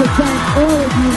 to thank all of you.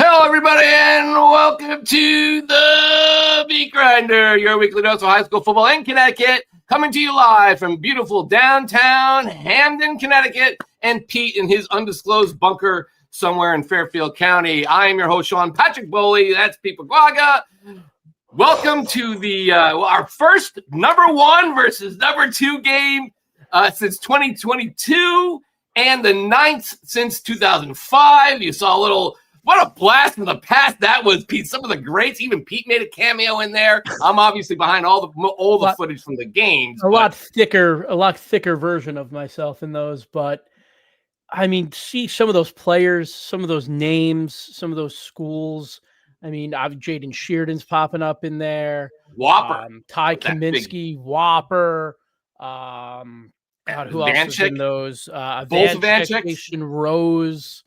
Hello, everybody, and welcome to the Beat Grinder, your weekly dose of high school football in Connecticut, coming to you live from beautiful downtown Hamden, Connecticut, and Pete in his undisclosed bunker somewhere in Fairfield County. I am your host, Sean Patrick Boley. That's Pete Pagwaga. Welcome to the our first number 1 versus number 2 game since 2022 and the 9th since 2005. You saw a little... What a blast from the past that was, Pete. Some of the greats, even Pete made a cameo in there. I'm obviously behind all the footage from the games. A lot thicker version of myself in those. But, I mean, see some of those players, some of those names, some of those schools. I mean, Jaden Sheardon's popping up in there. Whopper. Ty Kaminsky, Whopper. Who else is in those? Vanchek, Rose.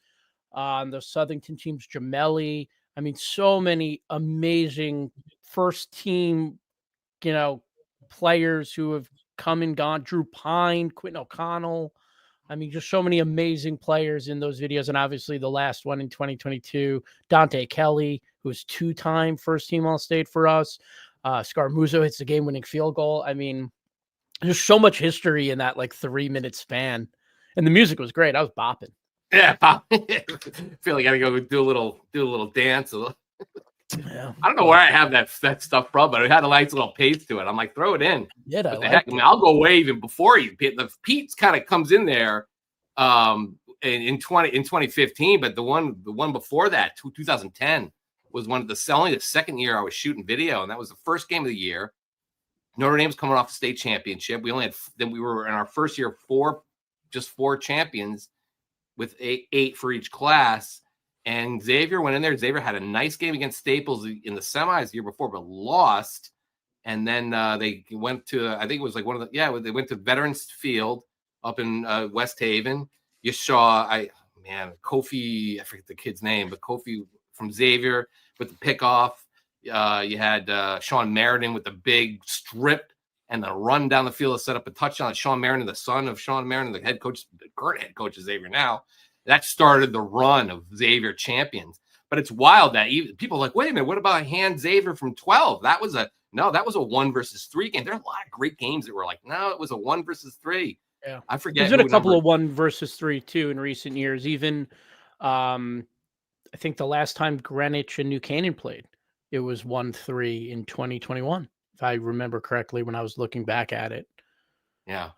The Southington teams, Gemelli. I mean, so many amazing first team, players who have come and gone. Drew Pine, Quentin O'Connell. I mean, just so many amazing players in those videos. And obviously the last one in 2022, Dante Kelly, who was 2-time first team All-State for us. Scarmuzzo hits the game-winning field goal. I mean, there's so much history in that 3-minute span. And the music was great. I was bopping. Yeah, I feel like I gotta go do a little dance. Yeah. I don't know where I have that stuff from, but it had a nice little pace to it. I'm like, throw it in. Yeah, what the heck? I mean, I'll go away even before you. The Pete's kind of comes in there in 2015, but the one before that, 2010, was only the second year I was shooting video, and that was the first game of the year. Notre Dame was coming off the state championship. We were in our first year four champions with eight for each class. And Xavier went in there. Xavier had a nice game against Staples in the semis the year before, but lost. And then they went to, I think it was like they went to Veterans Field up in West Haven. You saw, Kofi, I forget the kid's name, but Kofi from Xavier with the pickoff. You had Sean Meriden with the big strip and the run down the field to set up a touchdown. Sean Meriden, the son of Sean Meriden, the current head coach of Xavier now. That started the run of Xavier champions. But it's wild that people are like, wait a minute, what about hand Xavier from 12? That was a 1 versus 3 game. There are a lot of great games that were like, no, it was a 1 versus 3. Yeah, I forget. There's been a couple of 1 versus 3 too in recent years. Even I think the last time Greenwich and New Canaan played, it was 1-3 in 2021, if I remember correctly when I was looking back at it. Yeah.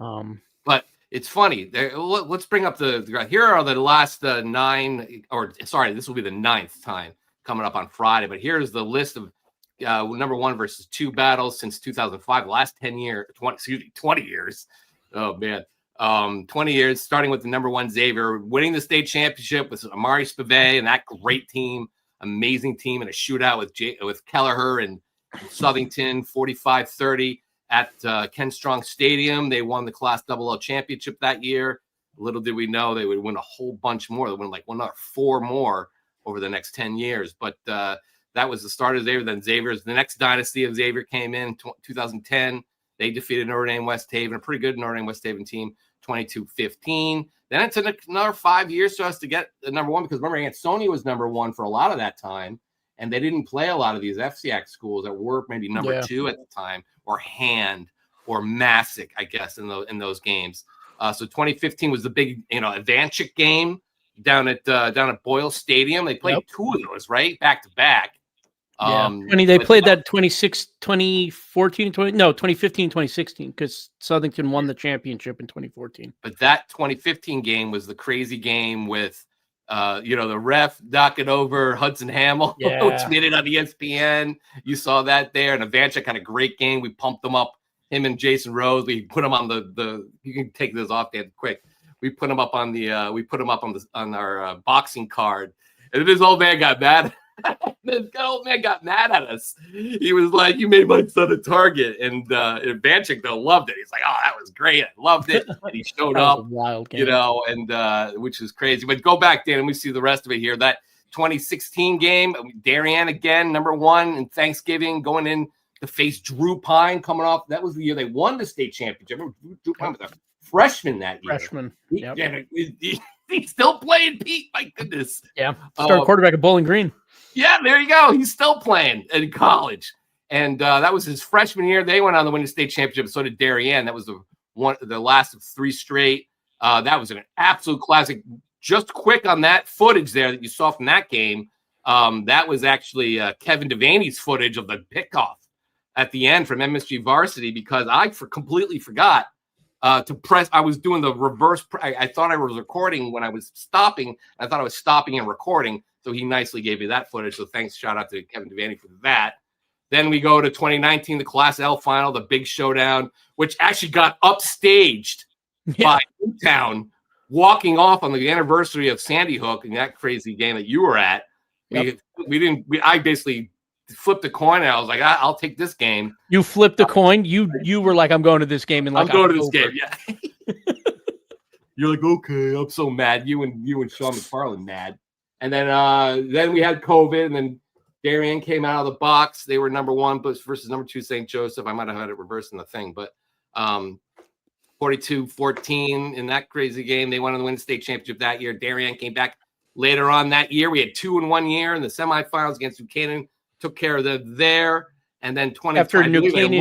But it's funny. Let's bring up here are the last 9, or sorry, this will be the 9th time coming up on Friday. But here's the list of number 1 versus 2 battles since 2005. The last 20 years. Oh man. 20 years, starting with the number 1 Xavier, winning the state championship with Amari Spivey and that great team, amazing team, in a shootout with Kelleher and Southington, 45-30 at Ken Strong Stadium. They won the Class Double championship that year. Little did we know they would win a whole bunch more. They win like another 4 more over the next 10 years. But that was the start of Xavier. Then the next dynasty of Xavier came in 2010. They defeated Notre Dame West Haven, a pretty good Notre Dame West Haven team, 22-15. Then it took another 5 years for us to get the number 1, because remember, Ansonia was number 1 for a lot of that time, and they didn't play a lot of these FCIAC schools that were maybe number 2 at the time, or Hand or Masuk, I guess, in those games. So 2015 was the big, Advanchik game down at Boyle Stadium. They played 2 of those, right, back to back. They played that 2015, 2016, because Southington won the championship in 2014. But that 2015 game was the crazy game with, the ref knocking over Hudson Hamill, which made it on ESPN. You saw that there. And Avanchik had a great game. We pumped them up, him and Jason Rose. We put him on you can take this off, Dan, quick. We put him up on our boxing card. And this old man got mad. This old man got mad at us. He was like, "You made my son a target," and Banchik though loved it. He's like, "Oh, that was great. I loved it." And he showed up, wild game. and which is crazy. But go back, Dan, and we see the rest of it here. That 2016 game, Darien again, number 1 in Thanksgiving, going in to face Drew Pine, coming off. That was the year they won the state championship. Remember, Drew Pine was a freshman that year. He's still playing, Pete. My goodness. Yeah, started quarterback at Bowling Green. Yeah, there you go. He's still playing in college. And that was his freshman year. They went on to win the state championship. So did Darien. That was the last of 3 straight. That was an absolute classic. Just quick on that footage there that you saw from that game. That was actually Kevin Devaney's footage of the pickoff at the end from MSG Varsity, because I completely forgot to press. I was doing the reverse. I thought I was recording when I was stopping. I thought I was stopping and recording. So he nicely gave me that footage. So thanks, shout out to Kevin Devaney for that. Then we go to 2019, the Class L final, the big showdown, which actually got upstaged by Newtown, walking off on the anniversary of Sandy Hook in that crazy game that you were at. I basically flipped a coin, and I was like, I'll take this game. You flipped the coin? You were like, I'm going to this game. And I'm going to this game, yeah. You're like, okay, I'm so mad. You and Sean McFarland mad. And then we had COVID, and then Darien came out of the box. They were number 1 versus number 2 St. Joseph. I might have had it reversed in the thing, but 42-14 in that crazy game. They went on to win the state championship that year. Darien came back later on that year. We had 2 in 1 year in the semifinals against New Canaan. Took care of them there. And then 20 after New Canaan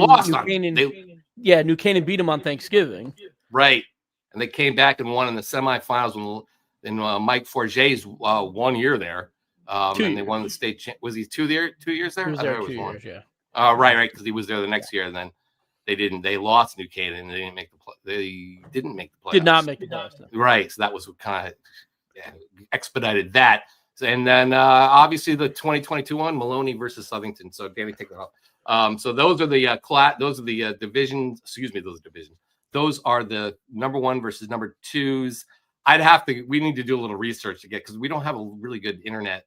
beat them on Thanksgiving. Right. And they came back and won in the semifinals in Mike Forget's 1 year there. And they won the state. Was he 2 years there? He was there 2 years, yeah. Right, because he was there the next year. And then They didn't. They lost New Canaan. They didn't make the play. They didn't make the playoffs. Did not make the playoffs. Right. So that was what kind of expedited that. So, and then obviously the 2022 one, Maloney versus Southington. So Danny, take that off. So those are the divisions. Excuse me, those are divisions. Those are the number 1 versus number 2s. We need to do a little research to get, because we don't have a really good internet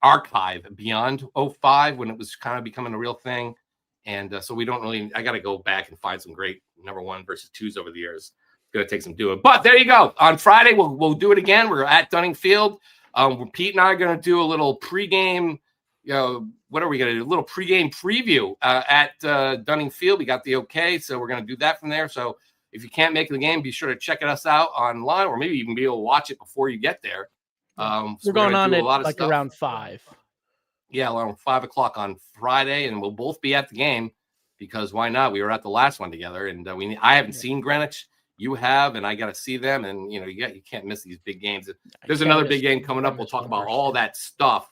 archive beyond 05 when it was kind of becoming a real thing. And so we don't really, I got to go back and find some great number 1 versus 2s over the years. It's going to take some doing. But there you go. On Friday, we'll do it again. We're at Dunning Field. Pete and I are going to do a little pregame, what are we going to do? A little pregame preview at Dunning Field. We got the okay, so we're going to do that from there. So if you can't make the game, be sure to check us out online, or maybe even be able to watch it before you get there. We're going on at like around 5. Yeah, around 5 o'clock on Friday, and we'll both be at the game because why not? We were at the last one together, and I haven't seen Greenwich. You have, and I got to see them, and you can't miss these big games. There's another big game coming up. We'll talk about all that stuff.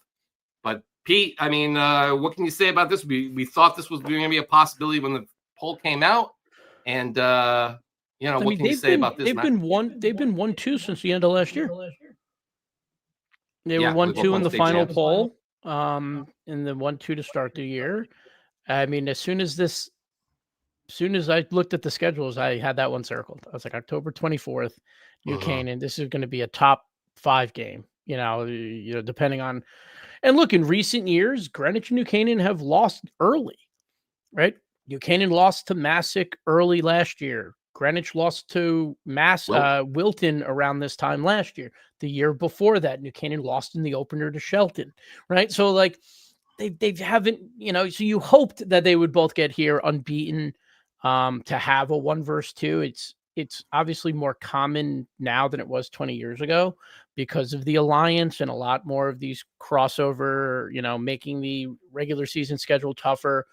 But Pete, I mean, what can you say about this? We thought this was going to be a possibility when the poll came out, and what can you say about this? They've been 1-2 since the end of last year. They were 1-2 in the final poll, and then 1-2 to start the year. I mean, as soon as I looked at the schedules, I had that one circled. I was like, October 24th, New Canaan. This is going to be a top 5 game. Depending on, and look, in recent years, Greenwich and New Canaan have lost early, right? New Canaan lost to Masuk early last year. Greenwich lost to Wilton around this time last year. The year before that, New Canaan lost in the opener to Shelton, right? So like they haven't, so you hoped that they would both get here unbeaten. To have a 1 versus 2, it's obviously more common now than it was 20 years ago because of the alliance and a lot more of these crossover, making the regular season schedule tougher.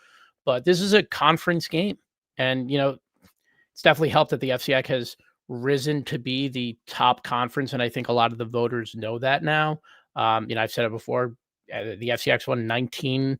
But this is a conference game, and it's definitely helped that the FCIAC has risen to be the top conference, and I think a lot of the voters know that now. I've said it before. The FCIAC's won 19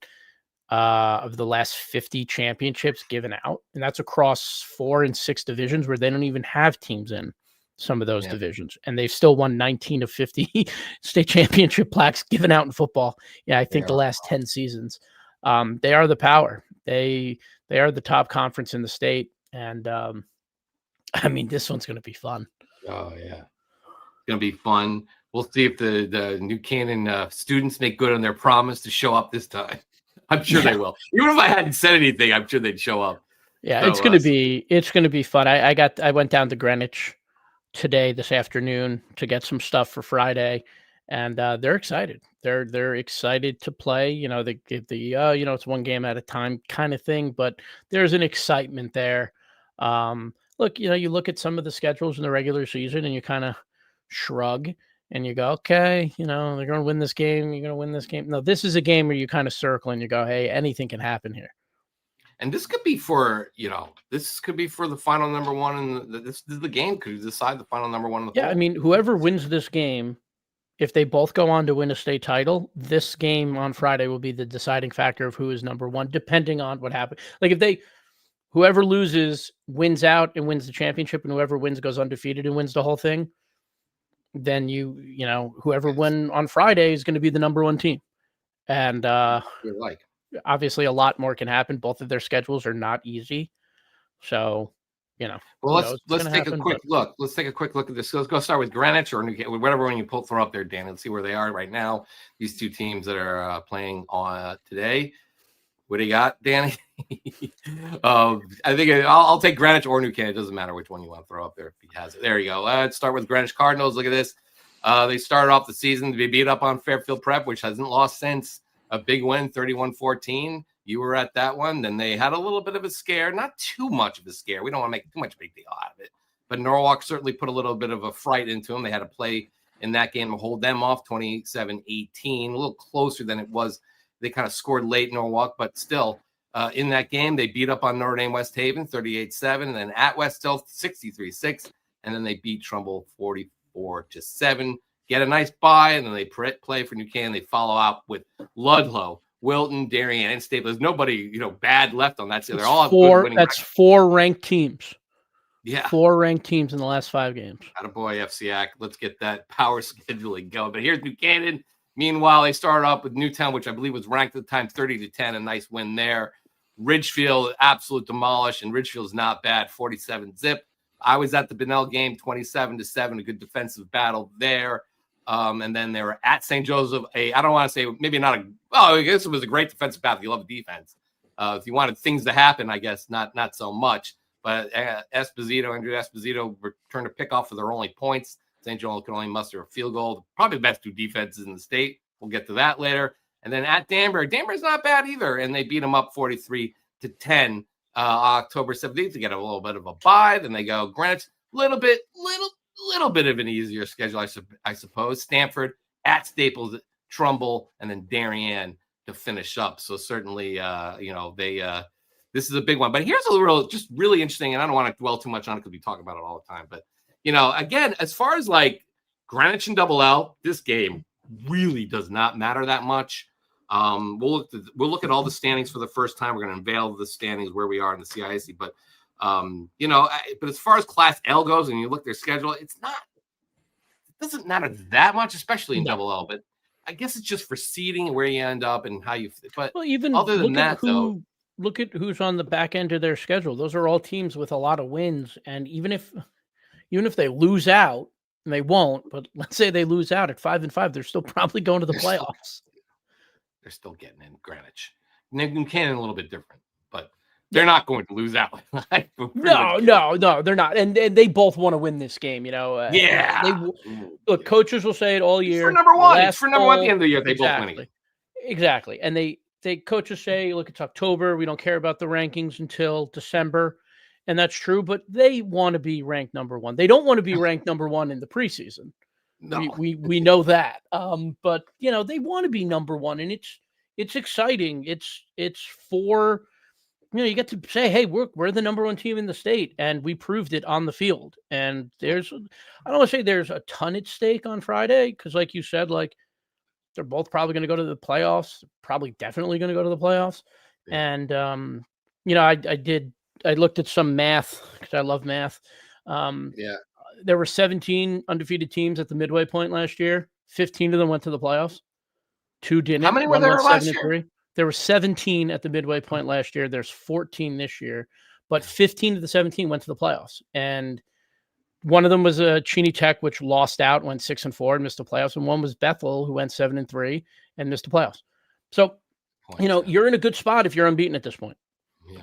of the last 50 championships given out, and that's across 4 and 6 divisions where they don't even have teams in some of those divisions, and they've still won 19 of 50 state championship plaques given out in football. I think the last 10 seasons. They are the power. They are the top conference in the state, and I mean, this one's going to be fun. Oh yeah, it's going to be fun. We'll see if the New Canaan students make good on their promise to show up this time. I'm sure they will. Even if I hadn't said anything, I'm sure they'd show up. Yeah, so, it's gonna be fun. I went down to Greenwich this afternoon to get some stuff for Friday, and they're excited. They're excited to play. It's one game at a time kind of thing, but there's an excitement there. Look, you look at some of the schedules in the regular season and you kind of shrug. And you go, okay, they're going to win this game. You're going to win this game. No, this is a game where you kind of circle and you go, hey, anything can happen here. And this could be for, the final number 1. And this is the game could decide the final number 1 in the poll. I mean, whoever wins this game, if they both go on to win a state title, this game on Friday will be the deciding factor of who is number 1, depending on what happens. Like whoever loses wins out and wins the championship, and whoever wins goes undefeated and wins the whole thing. Then whoever won on Friday is going to be the number 1 team. And obviously a lot more can happen. Both of their schedules are not easy. So, well, let's take a quick look. Let's take a quick look at this. Let's go start with Greenwich or whatever one you throw up there, Dan. Let's see where they are right now. These 2 teams that are playing on today. What do you got, Danny? I think I'll take Greenwich or New Canaan. It doesn't matter which one you want to throw up there if he has it. There you go. Let's start with Greenwich Cardinals. Look at this. They started off the season to be beat up on Fairfield Prep, which hasn't lost since. A big win, 31-14. You were at that one. Then they had a little bit of a scare. Not too much of a scare. We don't want to make too much big deal out of it. But Norwalk certainly put a little bit of a fright into them. They had to play in that game to hold them off 27-18. A little closer than it was. They kind of scored late in Norwalk, but still in that game, they beat up on Notre Dame West Haven 38-7, and then at West Hill 63-6, and then they beat Trumbull 44-7. Get a nice bye, and then they play for New Canaan. They follow out with Ludlow Wilton, Darien, and Staples. There's nobody, bad left on that. So they're all four. good winning. That's 4 ranked teams. Yeah. 4 ranked teams in the last 5 games. Attaboy, FCIAC. Let's get that power scheduling going. But here's New Canaan. Meanwhile, they started up with Newtown, which I believe was ranked at the time 30-10. A nice win there. Ridgefield, absolute demolish, and Ridgefield's not bad, 47-zip. I was at the Bunnell game, 27-7, a good defensive battle there. And then they were at St. Joseph. I don't want to say maybe not I guess it was a great defensive battle. You love the defense. If you wanted things to happen, I guess not so much. But Andrew Esposito returned a pickoff for their only points. St. Joseph can only muster a field goal. Probably the best 2 defenses in the state. We'll get to that later. And then at Danbury, Danbury's not bad either. And they beat them up 43-10 October 17th to get a little bit of a bye. Then they go Greenwich, little bit of an easier schedule, I suppose. Stanford at Staples, Trumbull, and then Darien to finish up. So certainly, this is a big one. But here's just really interesting, and I don't want to dwell too much on it because we talk about it all the time. But, again, as far as like Greenwich and Double L, this game really does not matter that much. We'll look at all the standings for the first time. We're going to unveil the standings where we are in the CIAC. But, but as far as Class L goes and you look at their schedule, it doesn't matter that much, especially in Double L. But I guess it's just for seeding and where you end up and how you – but even other than that, though – look at who's on the back end of their schedule. Those are all teams with a lot of wins. And even if they lose out, and they won't, but let's say they lose out at 5-5, they're still probably going to the playoffs. They're still getting in Greenwich. New Canaan a little bit different, but they're not going to lose out. No, they're not. And they both want to win this game, Look, coaches will say it all year. For number one. It's for number one at the end of the year. They both winning. Exactly. And they coaches say, look, it's October. We don't care about the rankings until December. And that's true, but they want to be ranked number 1. They don't want to be ranked number 1 in the preseason. No. We know that. But they want to be number 1, and it's exciting. It's for, you get to say, hey, we're the number 1 team in the state, and we proved it on the field. And I don't want to say there's a ton at stake on Friday, because like you said, like, they're both probably going to go to the playoffs, probably definitely going to go to the playoffs. Yeah. And, I looked at some math because I love math. There were 17 undefeated teams at the midway point last year. 15 of them went to the playoffs. 2 didn't. How many were there last year? There were 17 at the midway point last year. There's 14 this year, but 15 of the 17 went to the playoffs. And one of them was Cheney Tech, which lost out, went 6-4 and missed the playoffs. And one was Bethel, who went 7-3 and missed the playoffs. So, you're in a good spot if you're unbeaten at this point. Yeah,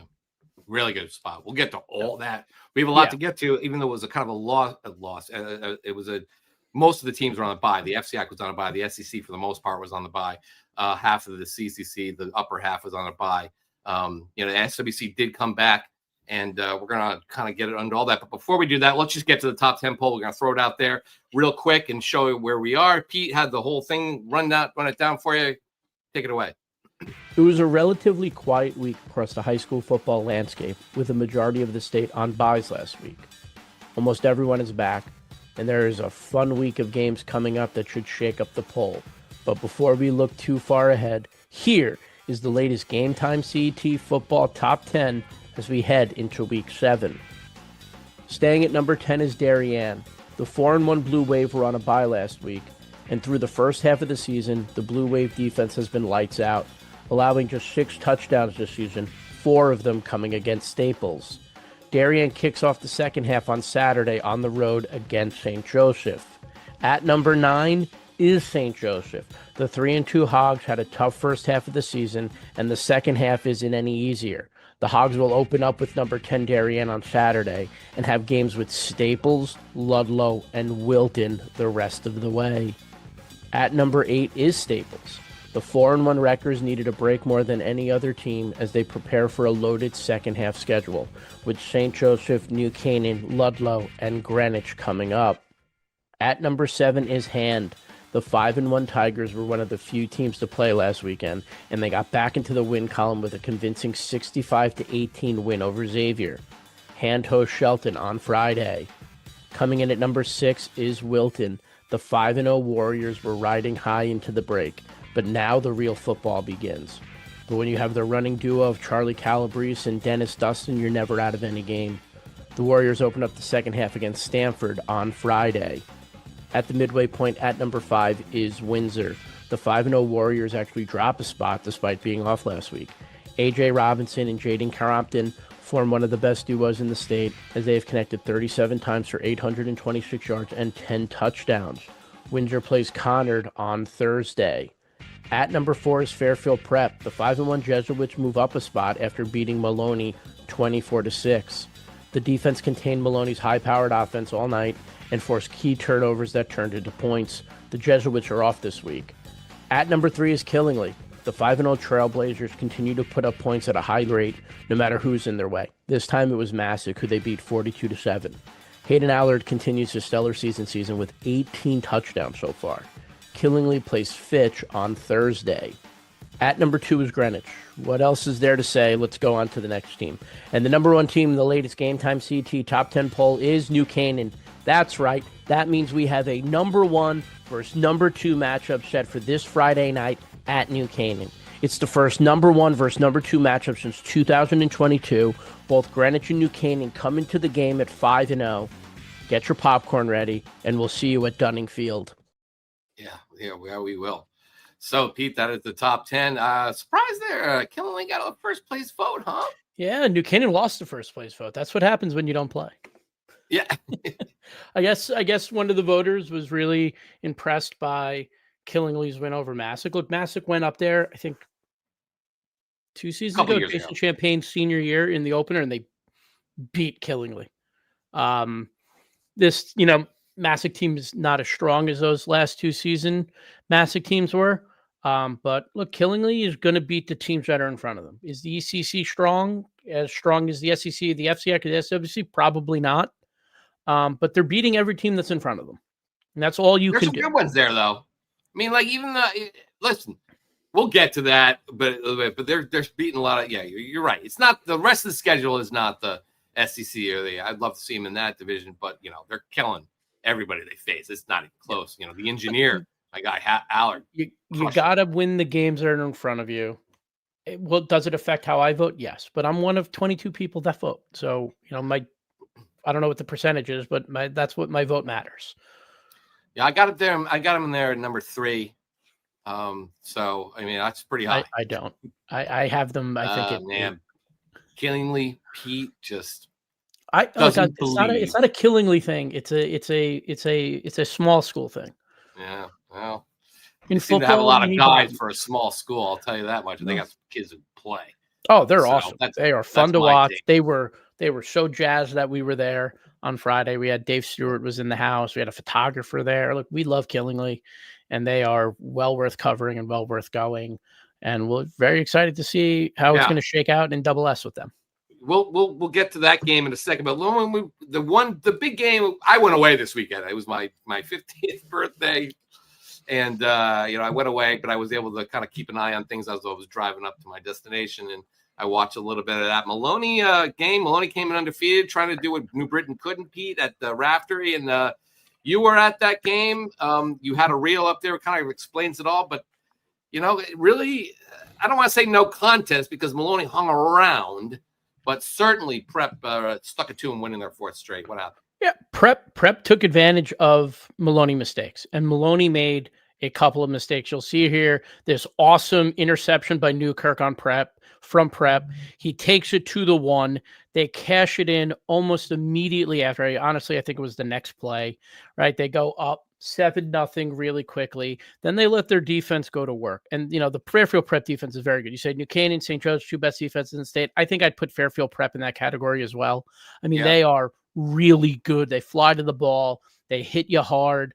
really good spot. We'll get to all that. We have a lot to get to, even though it was a kind of a loss. It was most of the teams were on a bye. The FCIAC was on a bye. The SEC, for the most part, was on the bye. Half of the CCC, the upper half, was on a bye. The SWC did come back. And we're going to kind of get it under all that. But before we do that, let's just get to the top 10 poll. We're going to throw it out there real quick and show you where we are. Pete had the whole thing run it down for you. Take it away. It was a relatively quiet week across the high school football landscape, with a majority of the state on byes last week. Almost everyone is back, and there is a fun week of games coming up that should shake up the poll. But before we look too far ahead, here is the latest GametimeCT football top 10 as we head into week 7. Staying at number 10 is Darien. The 4-1 Blue Wave were on a bye last week, and through the first half of the season, the Blue Wave defense has been lights out, allowing just 6 touchdowns this season, 4 of them coming against Staples. Darien kicks off the second half on Saturday on the road against St. Joseph. At number 9 is St. Joseph. The 3-2 Hogs had a tough first half of the season, and the second half isn't any easier. The Hogs will open up with number 10 Darien on Saturday and have games with Staples, Ludlow, and Wilton the rest of the way. At number 8 is Staples. The 4-1 Wreckers needed a break more than any other team as they prepare for a loaded second half schedule, with St. Joseph, New Canaan, Ludlow, and Greenwich coming up. At number 7 is Hand. The 5-1 Tigers were one of the few teams to play last weekend, and they got back into the win column with a convincing 65-18 win over Xavier. Hand hosts Shelton on Friday. Coming in at number 6 is Wilton. The 5-0 Warriors were riding high into the break, but now the real football begins. But when you have the running duo of Charlie Calabrese and Dennis Dustin, you're never out of any game. The Warriors open up the second half against Stanford on Friday. At the midway point at number 5 is Windsor. The 5-0 Warriors actually drop a spot despite being off last week. A.J. Robinson and Jaden Crompton form one of the best duos in the state as they have connected 37 times for 826 yards and 10 touchdowns. Windsor plays Conard on Thursday. At number 4 is Fairfield Prep. The 5-1 Jesuits move up a spot after beating Maloney 24-6. The defense contained Maloney's high-powered offense all night and forced key turnovers that turned into points. The Jesuits are off this week. At number 3 is Killingly. The 5-0 Trailblazers continue to put up points at a high rate, no matter who's in their way. This time it was Masuk, who they beat 42-7. Hayden Allard continues his stellar season with 18 touchdowns so far. Killingly plays Fitch on Thursday. At number 2 is Greenwich. What else is there to say? Let's go on to the next team. And the number 1 team in the latest GametimeCT top 10 poll is New Canaan. That's right. That means we have a number 1 versus number 2 matchup set for this Friday night at New Canaan. It's the first number 1 versus number 2 matchup since 2022. Both Greenwich and New Canaan come into the game at 5-0. Get your popcorn ready, and we'll see you at Dunning Field. Yeah, we will. So, Pete, that is the top 10. Surprise there. Killingly got a first place vote, huh? Yeah, New Canaan lost the first place vote. That's what happens when you don't play. Yeah. I guess one of the voters was really impressed by Killingly's win over Masuk. Look, Masuk went up there, I think, 2 seasons ago, Jason Champagne's senior year in the opener, and they beat Killingly. This, Masuk team is not as strong as those last 2 season Masuk teams were. But look, Killingly is going to beat the teams that are in front of them. Is the ECC strong as the SEC, the FCIAC, the SWC? Probably not. But they're beating every team that's in front of them. And that's all you can do. There's some good ones there, though. I mean, like, even listen, we'll get to that, but they're beating a lot of, you're right. It's not, the rest of the schedule is not the SEC or I'd love to see them in that division, but, they're killing everybody they face. It's not even close. The engineer, my guy, Allard. You got to win the games that are in front of you. Does it affect how I vote? Yes, but I'm one of 22 people that vote. So, I don't know what the percentage is, but that's what my vote matters. Yeah, I got it there. I got him in there at number 3. So I mean, that's pretty high. I don't. I have them. I think Killingly, Pete just it's not a Killingly thing. It's a small school thing. Yeah. Well, in football, seem to have a lot of guys for a small school. I'll tell you that much. They got some kids who play. Oh, they're awesome. They are fun to watch. Take. They were so jazzed that we were there on Friday. We had Dave Stewart was in the house. We had a photographer there. Look, we love Killingly, and they are well worth covering and well worth going. And we're very excited to see how it's going to shake out in Double S with them. We'll get to that game in a second. But the big game, I went away this weekend. It was my 50th birthday, and I went away, but I was able to kind of keep an eye on things as I was driving up to my destination, and I watched a little bit of that Maloney game. Maloney came in undefeated, trying to do what New Britain couldn't, Pete, at the Raftery. And you were at that game. You had a reel up there, kind of explains it all. But, it really, I don't want to say no contest because Maloney hung around, but certainly Prep stuck it to him winning their 4th straight. What happened? Yeah, Prep took advantage of Maloney mistakes, and Maloney made a couple of mistakes. You'll see here this awesome interception by Newkirk on Prep. He takes it to the 1. They cash it in almost immediately after. I think it was the next play, right? They go up 7-0 really quickly. Then they let their defense go to work. And, the Fairfield Prep defense is very good. You said New Canaan, St. Joe's, 2 best defenses in the state. I think I'd put Fairfield Prep in that category as well. I mean, They are really good. They fly to the ball. They hit you hard.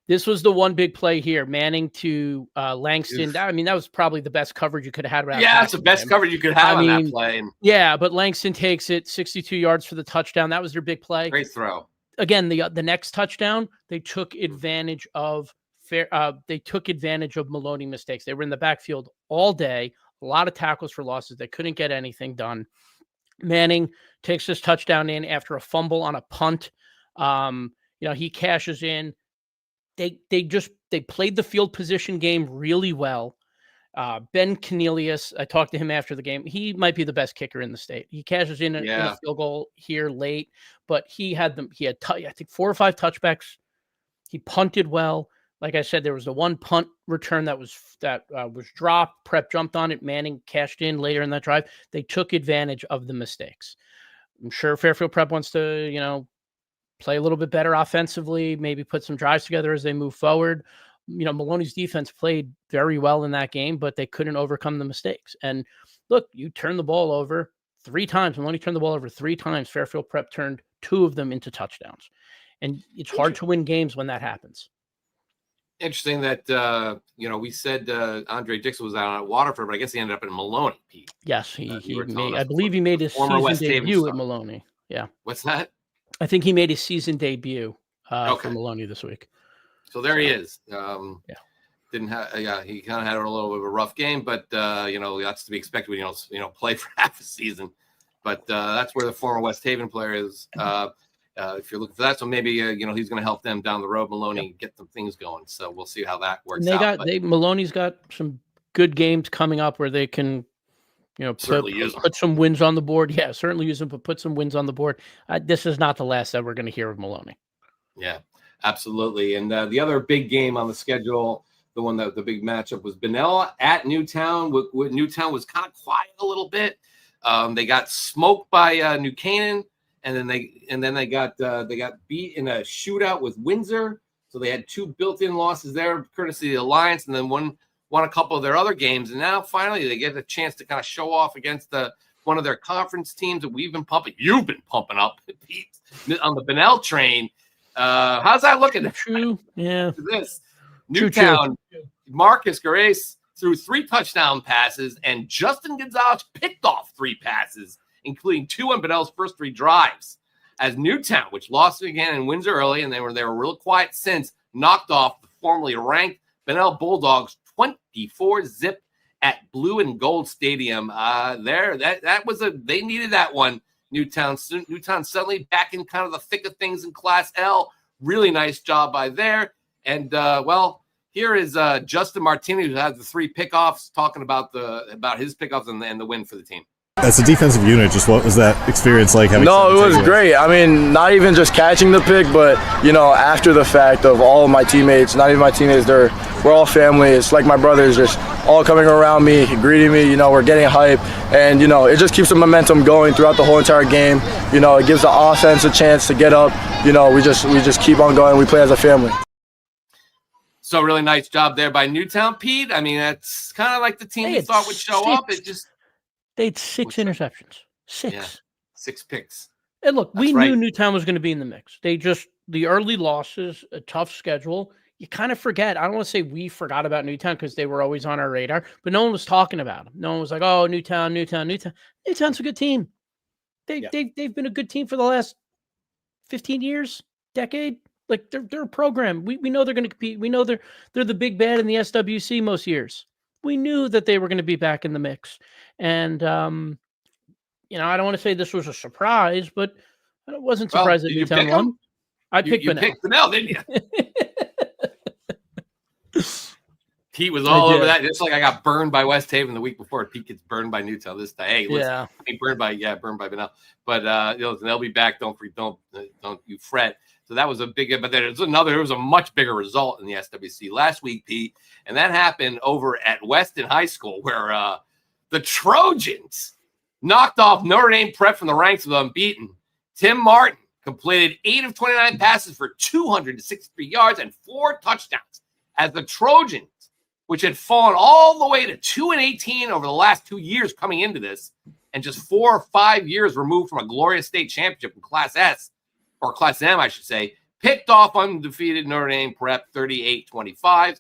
This was the one big play here. Manning to Langston. I mean, that was probably the best coverage you could have had. That's the best coverage you could have on that play. Yeah, but Langston takes it 62 yards for the touchdown. That was their big play. Great throw. Again, the next touchdown, they took advantage of Maloney mistakes. They were in the backfield all day. A lot of tackles for losses. They couldn't get anything done. Manning takes this touchdown in after a fumble on a punt. He cashes in. They played the field position game really well. Ben Cornelius, I talked to him after the game. He might be the best kicker in the state. He cashes in a field goal here late, but he had I think 4 or 5 touchbacks. He punted well. Like I said, there was the one punt return that was dropped. Prep jumped on it. Manning cashed in later in that drive. They took advantage of the mistakes. I'm sure Fairfield Prep wants to, play a little bit better offensively, maybe put some drives together as they move forward. Maloney's defense played very well in that game, but they couldn't overcome the mistakes. And look, you turn the ball over 3 times. Maloney turned the ball over 3 times. Fairfield Prep turned 2 of them into touchdowns. And it's hard to win games when that happens. Interesting that, we said Andre Dixon was out at Waterford, but I guess he ended up in Maloney, Pete. Yes, I believe he made his season debut at Maloney. Yeah. What's that? I think he made his season debut for Maloney this week. So there he is. Didn't have. He kind of had a little bit of a rough game, but that's to be expected when you play for half a season. But that's where the former West Haven player is. If you're looking for that, so maybe he's going to help them down the road. Maloney get some things going. So we'll see how that works out. Maloney's got some good games coming up where they can. Put some wins on the board. Yeah, certainly use them, but put some wins on the board. This is not the last that we're going to hear of Maloney. Yeah, absolutely. And the other big game on the schedule, the big matchup was Bunnell at Newtown. Newtown was kind of quiet a little bit. They got smoked by New Canaan, and then they got beat in a shootout with Windsor. So they had 2 built-in losses there, courtesy of the Alliance, and then won a couple of their other games. And now finally they get a chance to kind of show off against one of their conference teams that we've been pumping. You've been pumping up, Pete, on the Bunnell train. How's that looking? True. Yeah. This Newtown, Marcus Grace threw 3 touchdown passes, and Justin Gonzalez picked off 3 passes, including 2 on Bunnell's first 3 drives. As Newtown, which lost again in Windsor early, and they were real quiet since, knocked off the formerly ranked Bunnell Bulldogs 24-zip at Blue and Gold Stadium. They needed that one. Newtown suddenly back in kind of the thick of things in Class L. Really nice job by there. And here is Justin Martinez, who had the 3 pickoffs, talking about his pickoffs and the win for the team. As a defensive unit, just what was that experience like? No, it was great. I mean, not even just catching the pick, but, after the fact of all of my teammates, not even my teammates, we're all family. It's like my brothers just all coming around me, greeting me, we're getting hype. And, it just keeps the momentum going throughout the whole entire game. It gives the offense a chance to get up. We just keep on going. We play as a family. So really nice job there by Newtown, Pete. I mean, that's kind of like the team you thought would show up. They had 6 interceptions. 6. Yeah, 6 picks. And look, we knew Newtown was going to be in the mix. The early losses, a tough schedule. You kind of forget. I don't want to say we forgot about Newtown because they were always on our radar, but no one was talking about them. No one was like, oh, Newtown. Newtown's a good team. They've been a good team for the last 15 years, decade. Like they're a program. We know they're going to compete. We know they're the big bad in the SWC most years. We knew that they were going to be back in the mix. And, I don't want to say this was a surprise, but I wasn't surprised that Newtown won. I picked Bunnell. You picked Bunnell, didn't you? Pete was all over that. Just like I got burned by West Haven the week before. Pete gets burned by Newtown this time. Hey, listen, burned by Bunnell. But they'll be back. Don't you fret. So that was a big, but there was a much bigger result in the SWC last week, Pete. And that happened over at Weston High School, where the Trojans knocked off Notre Dame Prep from the ranks of the unbeaten. Tim Martin completed 8 of 29 passes for 263 yards and 4 touchdowns, as the Trojans, which had fallen all the way to 2-18 over the last 2 years coming into this, and just 4 or 5 years removed from a glorious state championship in Class S, or Class M, I should say, picked off undefeated Notre Dame Prep 38-25.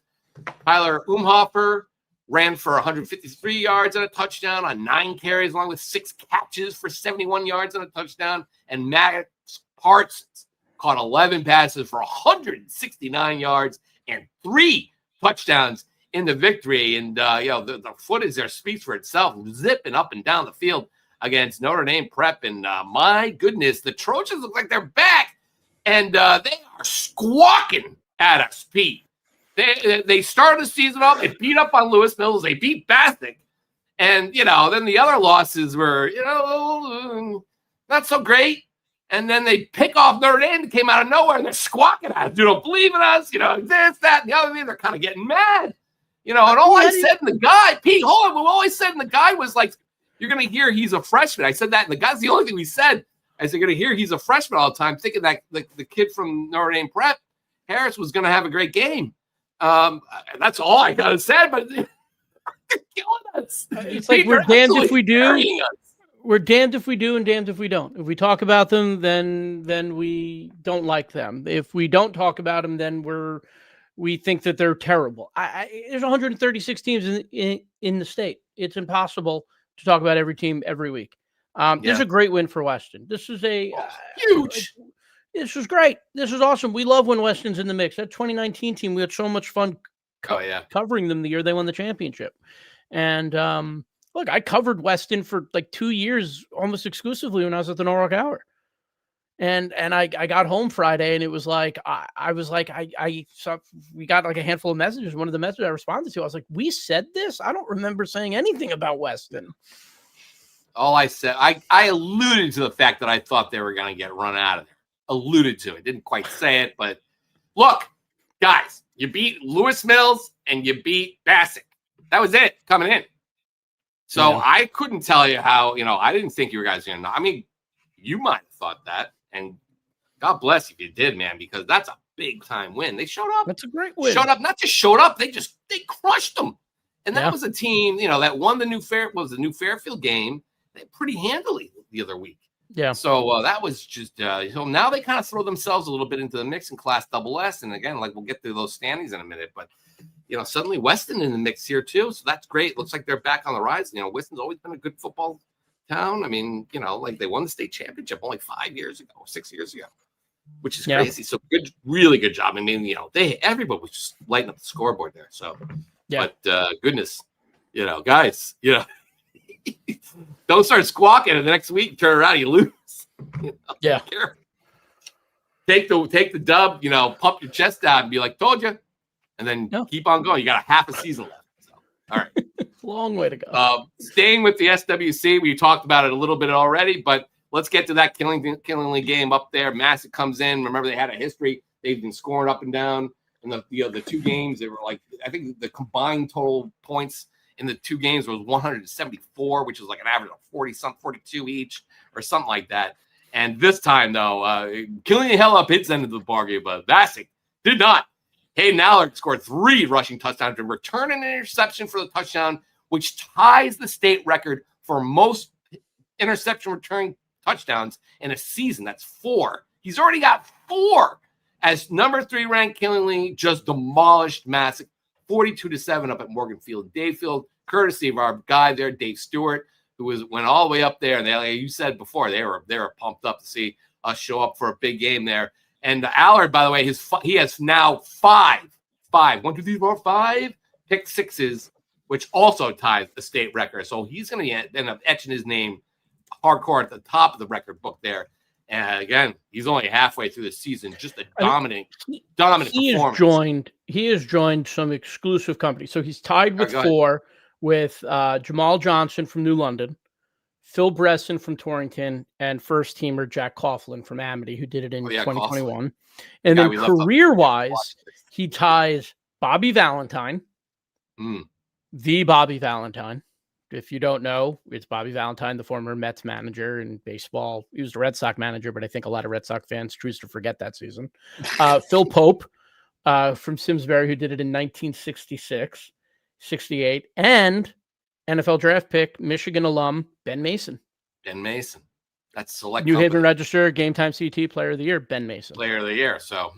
Tyler Umhofer ran for 153 yards and a touchdown on 9 carries, along with 6 catches for 71 yards and a touchdown. And Matt Parsons caught 11 passes for 169 yards and 3 touchdowns in the victory. And, the footage there speaks for itself, zipping up and down the field against Notre Dame Prep. And my goodness, the Trojans look like they're back, and they are squawking at us, Pete. They started the season off. They beat up on Lewis Mills. They beat Masuk. And, then the other losses were, not so great. And then they pick off Notre Dame that came out of nowhere, and they're squawking at us. You don't believe in us. This, that, and the other thing. They're kind of getting mad. And all I said in the guide, Pete, hold on. All I said in the guide was like, you're going to hear he's a freshman. I said that in the guide's the only thing we said. I said, you're going to hear he's a freshman all the time, thinking that the kid from Notre Dame Prep, Harris, was going to have a great game. That's all I got to say, but they're killing us. It's like we're damned if we do. We're damned if we do and damned if we don't. If we talk about them, then we don't like them. If we don't talk about them, then we think that they're terrible. There's 136 teams in the state. It's impossible to talk about every team every week. This is a great win for Weston. This is huge. This was great. This is awesome. We love when Weston's in the mix. That 2019 team, we had so much fun covering them the year they won the championship. And look, I covered Weston for like 2 years almost exclusively when I was at the Norwalk Hour. And I got home Friday, and it was like I saw we got like a handful of messages. One of the messages I responded to, I was like, "We said this? I don't remember saying anything about Weston." All I said, I alluded to the fact that I thought they were going to get run out of there. Alluded to it, didn't quite say it, but look, guys, you beat Lewis Mills and you beat Masuk. That was it coming in. So I couldn't tell you how. I didn't think you guys were going to. I mean, you might have thought that. And God bless if you did, man, because that's a big time win. They showed up. That's a great win. Showed up, not just showed up. They crushed them. And that was a team, that won the new Fairfield game pretty handily the other week. Yeah. So that was just so now they kind of throw themselves a little bit into the mix in Class SS. And again, like we'll get through those standings in a minute, but suddenly Weston in the mix here too. So that's great. Looks like they're back on the rise. Weston's always been a good football town. I mean, like they won the state championship only 6 years ago, which is crazy. So good, really good job. I mean, everybody was just lighting up the scoreboard there. So, but goodness, guys, don't start squawking, and the next week turn around, you lose. Yeah. Take the dub, pump your chest out and be like, told you, and then keep on going. You got a half a season left. So, all right. Long way to go. Staying with the SWC, we talked about it a little bit already, but let's get to that Killingly game up there. Masuk comes in. Remember, they had a history. They've been scoring up and down in the two games. They were like, I think the combined total points in the two games was 174, which is like an average of 42 each or something like that. And this time, though, Killingly held up its end of the bargain, but Masuk did not. Hayden Allard scored 3 rushing touchdowns and returned an interception for the touchdown, which ties the state record for most interception returning touchdowns in a season. That's 4. He's already got 4 as number 3 ranked Killingly just demolished Masuk 42-7 up at Morgan Field, Dayfield, courtesy of our guy there, Dave Stewart, who went all the way up there. And like you said before, they were pumped up to see us show up for a big game there. And Allard, by the way, he has now 5 pick sixes, which also ties the state record. So he's going to end up etching his name hardcore at the top of the record book there. And again, he's only halfway through the season. Just a dominant performance. He has joined some exclusive company. So he's tied with 4 with Jamal Johnson from New London, Phil Bresson from Torrington, and first teamer Jack Coughlin from Amity, who did it in 2021. Coughlin. And then career-wise, he ties Bobby Valentine, the Bobby Valentine. If you don't know, it's Bobby Valentine, the former Mets manager in baseball. He was the Red Sox manager, but I think a lot of Red Sox fans choose to forget that season. Phil Pope from Simsbury, who did it in 1966, 68, and NFL draft pick, Michigan alum, Ben Mason. That's select. New Haven Register, GametimeCT Player of the Year, Ben Mason. Player of the Year. So,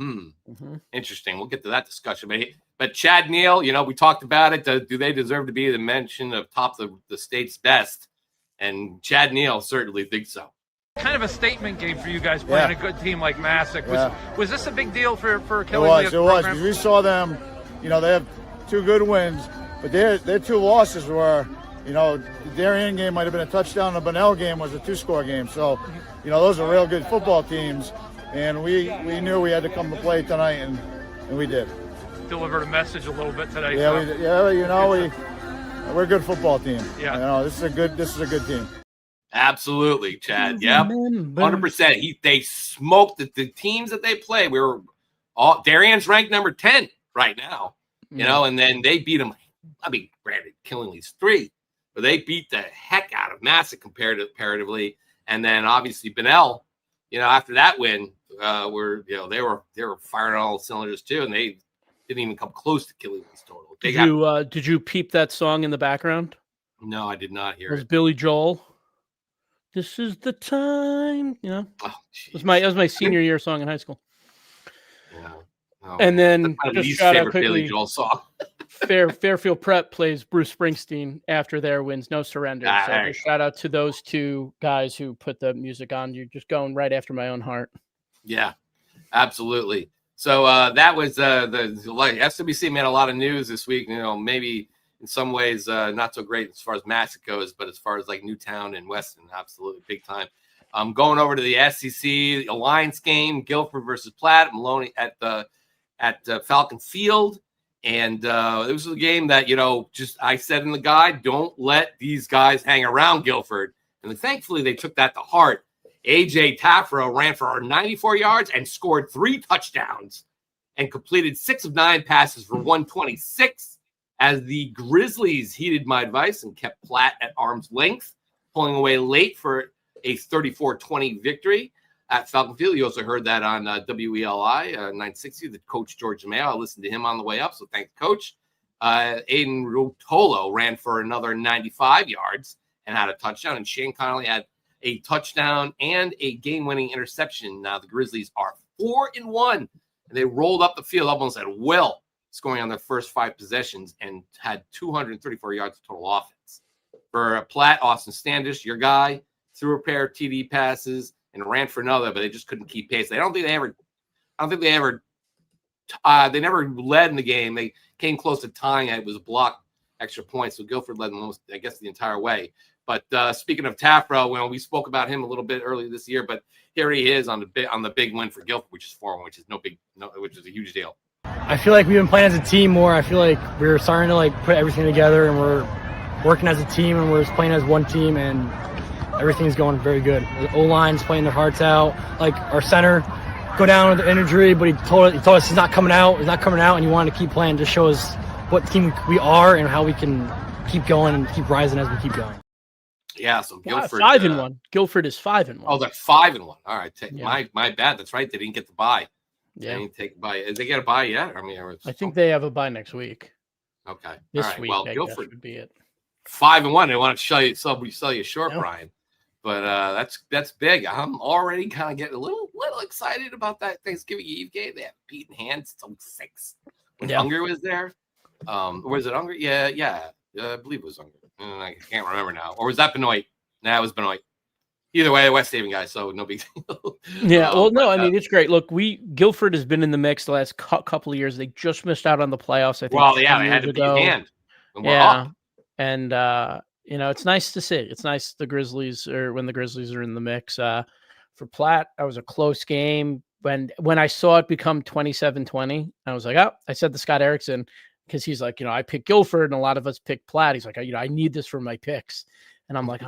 interesting. We'll get to that discussion. But Chad Neal, we talked about it. Do they deserve to be the mention of top of the state's best? And Chad Neal certainly thinks so. Kind of a statement game for you guys playing a good team like Masuk. Was this a big deal for Killingly? It was. Because we saw them, they have 2 good wins, but their 2 losses were, the Darien game might have been a touchdown. The Bunnell game was a 2-score game. So, those are real good football teams. And we knew we had to come to play tonight, and we did. delivered a message a little bit today. Yeah, so. we're a good football team. Yeah. This is a good team. Absolutely, Chad. Yep, 100%. They smoked the teams that they play. We were Darian's ranked number 10 right now, and then they beat them. I mean, granted, Killingly's 3, but they beat the heck out of Masuk comparatively, and then obviously Bunnell. After that win, they were firing on all cylinders too, and they didn't even come close to Killingly's total. Did you peep that song in the background? No, I did not hear it. Was it. Billy Joel? This is the time. Oh, it was my senior year song in high school. Yeah. Oh, and then that's my just least shout out favorite quickly, Billy Joel song. Fairfield Prep plays Bruce Springsteen after their wins, No Surrender. So just shout out to those two guys who put the music on. You're just going right after my own heart. Yeah, absolutely. So that was the SWC made a lot of news this week. Maybe in some ways not so great as far as Masuk goes, but as far as like Newtown and Weston, absolutely big time. Going over to the SEC Alliance game, Guilford versus Platt, Maloney at Falcon Field. And it was a game that, I said in the guide, don't let these guys hang around Guilford. And thankfully, they took that to heart. A.J. Taffro ran for 94 yards and scored 3 touchdowns and completed 6 of 9 passes for 126 as the Grizzlies heeded my advice and kept Platt at arm's length, pulling away late for a 34-20 victory at Falcon Field. You also heard that on WELI 960, the coach George Mayo. I listened to him on the way up, so thanks, Coach. Aiden Rotolo ran for another 95 yards and had a touchdown, and Shane Connolly had a touchdown and a game-winning interception. Now the Grizzlies are 4-1, and they rolled up the field almost at will, scoring on their first 5 possessions and had 234 yards of total offense. For Platt, Austin Standish, your guy, threw a pair of TD passes and ran for another, but they just couldn't keep pace. They never led in the game. They came close to tying it. It was a block extra point, so Guilford led them almost, I guess, the entire way. But speaking of Taffro, we spoke about him a little bit earlier this year, but here he is on the big win for Guilford, which is 4-1, which is a huge deal. I feel like we've been playing as a team more. I feel like we're starting to put everything together, and we're working as a team, and we're just playing as one team, and everything's going very good. The O-line's playing their hearts out. Our center go down with an injury, but he told us he's not coming out. He's not coming out, and he wanted to keep playing to show us what team we are and how we can keep going and keep rising as we keep going. Yeah, so Guilford 5-1. Guilford is 5-1. Oh, they're 5-1. All right, Yeah. My bad. That's right. They didn't get the bye. Yeah. They didn't take a bye. Did they get a bye yet? I think they have a bye next week. Okay. This all right. week, Well, I Guilford guess would be it. 5-1. They want to sell you short, Yeah. Brian. But that's big. I'm already kind of getting a little excited about that Thanksgiving Eve game. They have Pete in hand. It's 6. When Unger was there. Was it Unger? Yeah. I believe it was Unger. I can't remember now. Or was that Benoit? Nah, it was Benoit. Either way, West Haven guys, so no big deal. Yeah, it's great. Look, Guilford has been in the mix the last couple of years. They just missed out on the playoffs, I think. Well, they had to be in hand. And we're up. And it's nice to see. It's nice when the Grizzlies are in the mix. For Platt, that was a close game. When I saw it become 27-20, I was like, I said to Scott Erickson, because he's like, I picked Guilford and a lot of us picked Platt. He's like, I need this for my picks. And I'm like,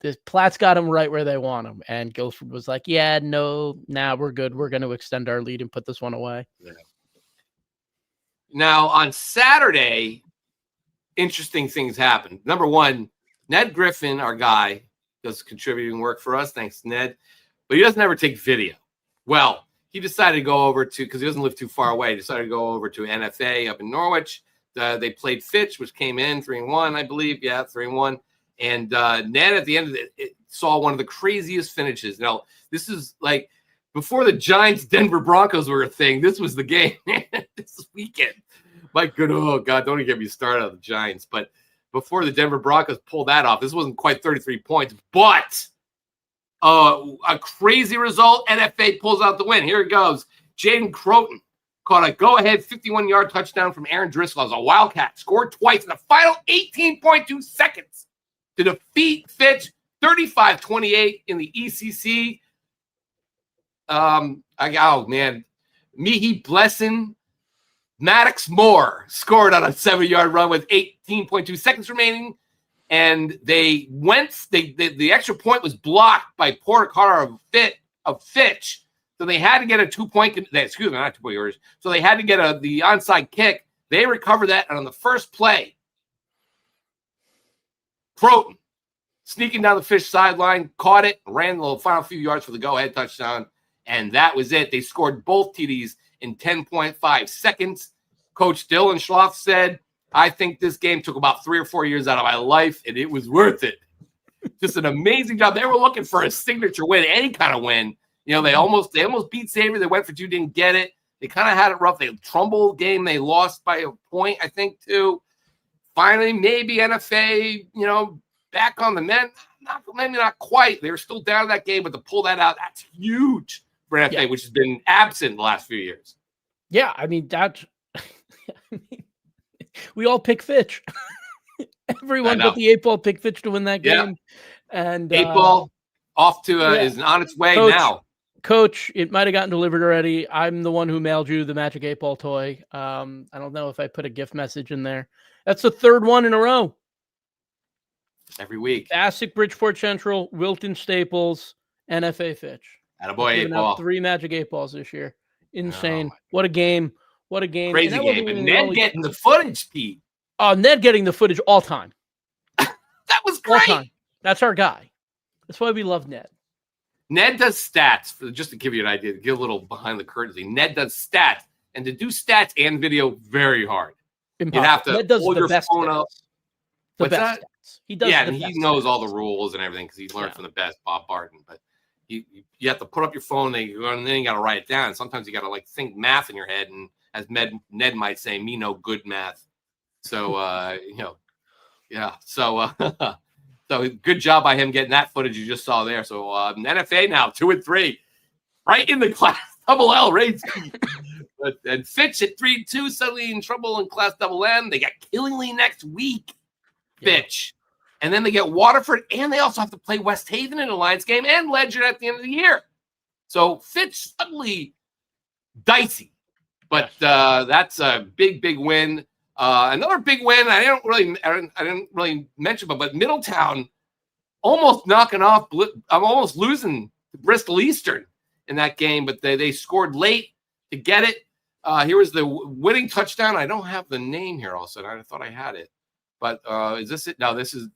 this Platt's got them right where they want them. And Guilford was like, we're good. We're going to extend our lead and put this one away. Yeah. Now, on Saturday, interesting things happened. Number one, Ned Griffin, our guy, does contributing work for us. Thanks, Ned. But he doesn't ever take video. Well, he decided to go over to, because he doesn't live too far away, decided to go over to NFA up in Norwich. They played Fitch, which came in 3-1, I believe. Yeah, 3-1. And Ned, at the end of it, saw one of the craziest finishes. Now, this is like before the Giants-Denver Broncos were a thing. This was the game this weekend. Oh, God, don't even get me started on the Giants. But before the Denver Broncos pulled that off, this wasn't quite 33 points. But a crazy result. NFA pulls out the win. Here it goes. Jaden Croton caught a go-ahead 51-yard touchdown from Aaron Driscoll as a Wildcat. Scored twice in the final 18.2 seconds to defeat Fitch 35-28 in the ECC. Mihi Blessin Maddox Moore scored on a 7-yard run with 18.2 seconds remaining. And the extra point was blocked by Porter Carter of Fitch. So they had to get a 2-point, excuse me, not 2-point yards. So they had to get the onside kick. They recovered that. And on the first play, Croton sneaking down the Fish sideline, caught it, ran the final few yards for the go-ahead touchdown. And that was it. They scored both TDs in 10.5 seconds. Coach Dylan Schloff said, I think this game took about 3 or 4 years out of my life, and it was worth it. Just an amazing job. They were looking for a signature win, any kind of win. You know, they almost beat Xavier. They went for 2, didn't get it. They kind of had it rough. They Trumbull game, they lost by a point, I think, too. Finally, maybe NFA, you know, back on the men. Maybe not quite. They were still down in that game, but to pull that out, that's huge for NFA, which has been absent the last few years. Yeah, I mean, that's we all pick Fitch. Everyone but the 8-ball picked Fitch to win that game. And 8-ball off to is on its way now. Coach, it might have gotten delivered already. I'm the one who mailed you the Magic 8-ball toy. I don't know if I put a gift message in there. That's the 3rd one in a row. Every week. Masuk, Bridgeport Central, Wilton Staples, NFA Fitch. Attaboy 8-ball. 3 Magic 8-balls this year. Insane. What a game. What a game. Crazy game. And Ned getting the footage, Pete. Oh, Ned getting the footage all time. That was great. That's our guy. That's why we love Ned. Ned does stats, just to give you an idea, to get a little behind the curtains. Ned does stats. And to do stats and video, very hard. Impossible. You have to Ned does hold the your best phone up. The best stats. He does. Yeah, and he knows all the rules and everything because he learned from the best, Bob Barton. But you have to put up your phone, and then you got to write it down. Sometimes you got to think math in your head, and as Ned might say, me no good math. So So good job by him getting that footage you just saw there. So NFA now 2-3, right in the Class Double L race. And Fitch at 3-2, suddenly in trouble in Class Double M. They got Killingly next week. Fitch. And then they get Waterford, and they also have to play West Haven in a Alliance game and Ledyard at the end of the year. So Fitch suddenly dicey. But that's a big, big win. Another big win. I didn't really mention, but Middletown almost knocking off. I'm almost losing to Bristol Eastern in that game, but they scored late to get it. Here was the winning touchdown. I don't have the name here. Also, I thought I had it, but is this it? No, this is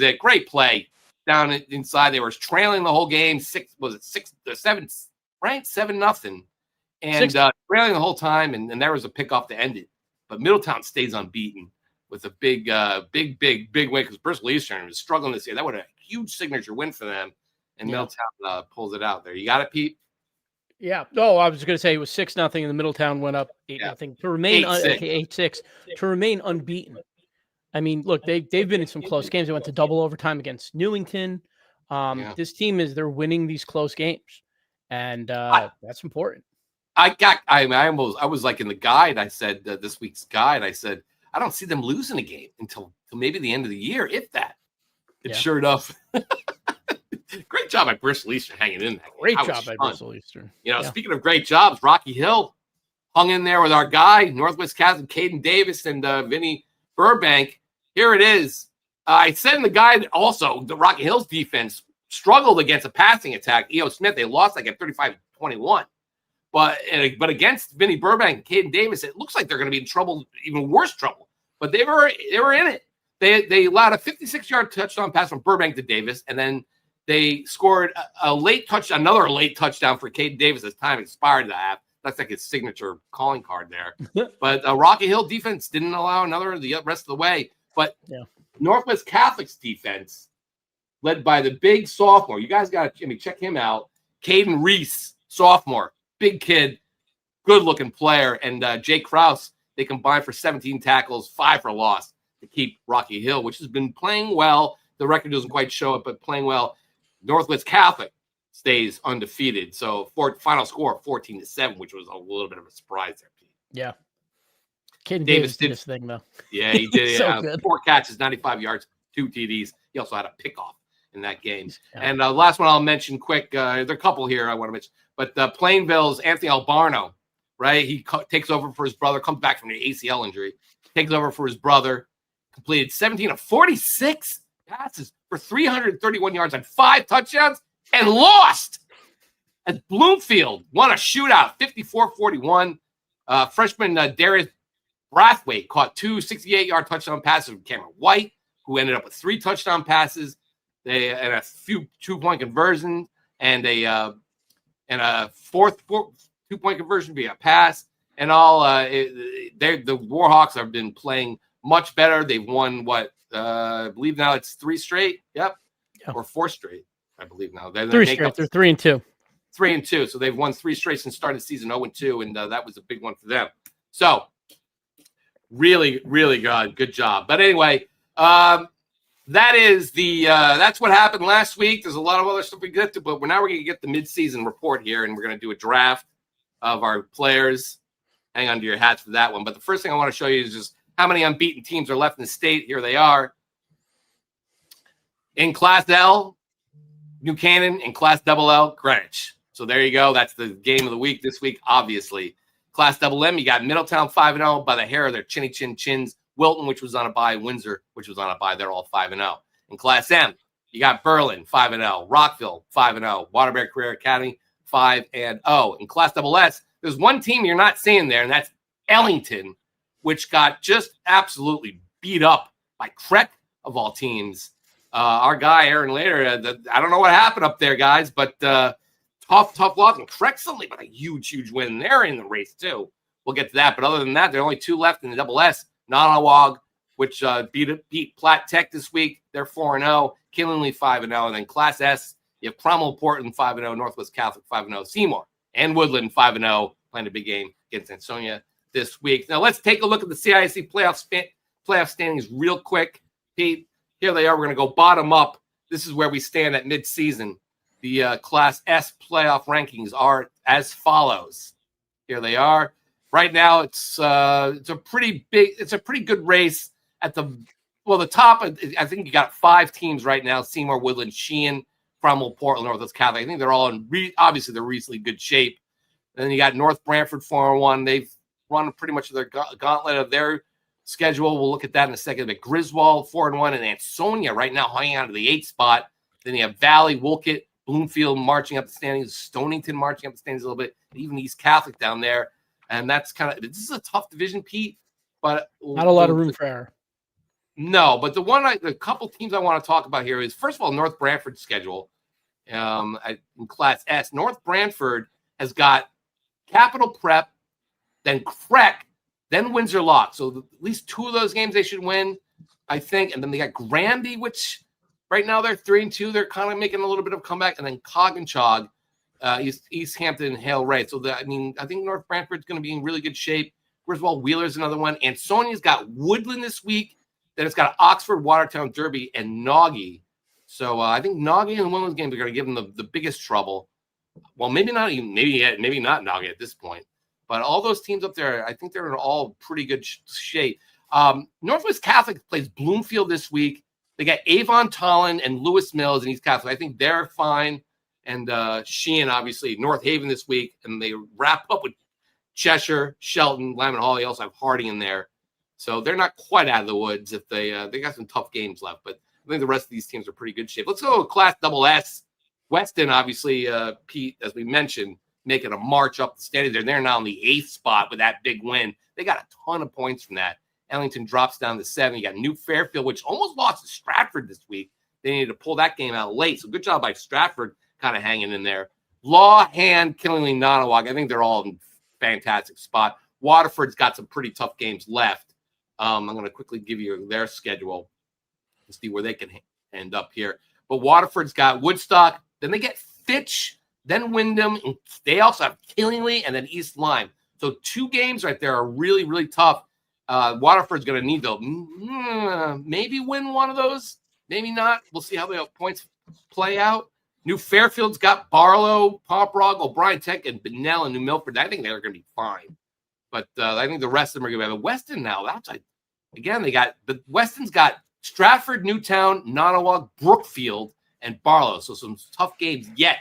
it. Great play down inside. They were trailing the whole game. 7, right? 7-0. And trailing the whole time, and there was a pickoff to end it. But Middletown stays unbeaten with a big win because Bristol Eastern was struggling this year. That would have a huge signature win for them, and Middletown pulls it out there. You got it, Pete? Yeah. No, I was going to say it was 6-0, and the Middletown went up 8-0 to remain 8-6 to remain unbeaten. I mean, look, they've been in some close games. They went to double overtime against Newington. This team they're winning these close games, and that's important. I was like in the guide. I said this week's guide. I said I don't see them losing a game until maybe the end of the year, if that. Sure enough. Great job by Bristol Eastern hanging in there. Great job by Bristol Eastern. Speaking of great jobs, Rocky Hill hung in there with our guy, Northwest Catholic, Caden Davis and Vinny Burbank. Here it is. I said in the guide also the Rocky Hill's defense struggled against a passing attack. E.O. Smith, they lost like at 35-21. But against Vinny Burbank and Caden Davis, it looks like they're going to be in trouble, even worse trouble. But they were in it. They allowed a 56-yard touchdown pass from Burbank to Davis, and then they scored another late touchdown for Caden Davis as time expired. That's like his signature calling card there. But Rocky Hill defense didn't allow another the rest of the way. But Northwest Catholic's defense, led by the big sophomore, you guys got to check him out. Caden Reese, sophomore. Big kid, good-looking player, and Jay Krause, they combined for 17 tackles, 5 for loss to keep Rocky Hill, which has been playing well. The record doesn't quite show it, but playing well. Northwest Catholic stays undefeated. So final score 14-7, which was a little bit of a surprise there, Pete. Yeah. Caden Davis did his thing, though. Yeah, he did. So 4 catches, 95 yards, 2 TDs. He also had a pickoff in that game. Yeah. And last one I'll mention quick. There are a couple here I want to mention. But Plainville's Anthony Albarno right? He takes over for his brother, comes back from the ACL injury, takes over for his brother, completed 17 of 46 passes for 331 yards and 5 touchdowns, and lost as Bloomfield won a shootout, 54-41. Freshman Darius Brathwaite caught 2 68-yard touchdown passes from Cameron White, who ended up with 3 touchdown passes, and a few 2-point conversions, and a fourth 2-point conversion via pass, and all. The Warhawks have been playing much better. They've won I believe now it's 3 straight. Yep, or 4 straight. I believe now they're 3 straight. They're 3-2. 3-2. So they've won 3 straight since starting the season 0-2, and that was a big one for them. So really, really good job. But anyway, that is that's what happened last week. There's a lot of other stuff we get to, but now we're going to get the midseason report here, and we're going to do a draft of our players. Hang on to your hats for that one. But the first thing I want to show you is just how many unbeaten teams are left in the state. Here they are. In Class L, New Canaan. In Class LL, Greenwich. So there you go. That's the game of the week this week, obviously. Class MM, you got Middletown 5-0 by the hair of their chinny chin chins. Wilton, which was on a bye. Windsor, which was on a bye. They're all 5-0. In Class M, you got Berlin 5-0. Rockville 5-0. Waterbury Career Academy 5-0. In Class SS, there's one team you're not seeing there, and that's Ellington, which got just absolutely beat up by Creck of all teams. Our guy Aaron Later, I don't know what happened up there, guys, but tough loss. And Creck suddenly got a huge win. They're in the race too. We'll get to that, but other than that, there are only 2 left in the SS. Nonawag, which beat Platt Tech this week. They're 4-0. Killingly 5-0. And then Class S, you have Cromwell Portland 5-0. Northwest Catholic 5-0. Seymour and Woodland 5-0. Playing a big game against Ansonia this week. Now let's take a look at the CIAC playoff standings real quick. Pete, here they are. We're going to go bottom up. This is where we stand at midseason. The Class S playoff rankings are as follows. Here they are. Right now, it's a pretty good race at the top. I think you got 5 teams right now: Seymour, Woodland, Sheehan, Cromwell, Portland, Northwest Catholic. I think they're all in obviously they're reasonably good shape. And then you got North Branford 4-1. They've run pretty much their gauntlet of their schedule. We'll look at that in a second. But Griswold 4-1, and Ansonia right now hanging on to the 8th spot. Then you have Valley, Wolcott, Bloomfield marching up the standings, Stonington marching up the standings a little bit, and even East Catholic down there. And that's this is a tough division, Pete, but not a lot of room for error. No, but the couple teams I want to talk about here is, first of all, North Branford's schedule in Class S. North Branford has got Capital Prep, then Creck, then Windsor Lock. So at least 2 of those games they should win, I think. And then they got Granby, which right now they're 3-2. They're kind of making a little bit of a comeback. And then Coggins, East Hampton, and Hale Ray. So I think North Branford's going to be in really good shape. Griswold Wheeler's another one. Ansonia's got Woodland this week. Then it's got Oxford, Watertown, Derby, and Naughty. So I think Naughty and Woodland's games are going to give them the biggest trouble. Well, maybe not Naughty at this point. But all those teams up there, I think they're in all pretty good shape. Northwest Catholic plays Bloomfield this week. They got Avon Tolland and Lewis Mills and East Catholic. I think they're fine. And Sheehan, obviously, North Haven this week. And they wrap up with Cheshire, Shelton, Lyman Hall. They also have Harding in there. So they're not quite out of the woods if they got some tough games left. But I think the rest of these teams are pretty good shape. Let's go to Class SS. Weston, obviously, Pete, as we mentioned, making a march up the standings. They're now in the 8th spot with that big win. They got a ton of points from that. Ellington drops down to 7. You got New Fairfield, which almost lost to Stratford this week. They needed to pull that game out late. So good job by Stratford kind of hanging in there. Law, Hand, Killingly, Nonawag. I think they're all in fantastic spot. Waterford's got some pretty tough games left. I'm going to quickly give you their schedule to see where they can end up here. But Waterford's got Woodstock. Then they get Fitch, then Wyndham. And they also have Killingly and then East Lyme. So 2 games right there are really, really tough. Waterford's going to need to maybe win one of those. Maybe not. We'll see how the points play out. New Fairfield's got Barlow, Poprog, O'Brien Tech, and Bunnell and New Milford. I think they're going to be fine. But I think the rest of them are going to have a Weston now. Weston's got Stratford, Newtown, Nonawag, Brookfield, and Barlow. So some tough games yet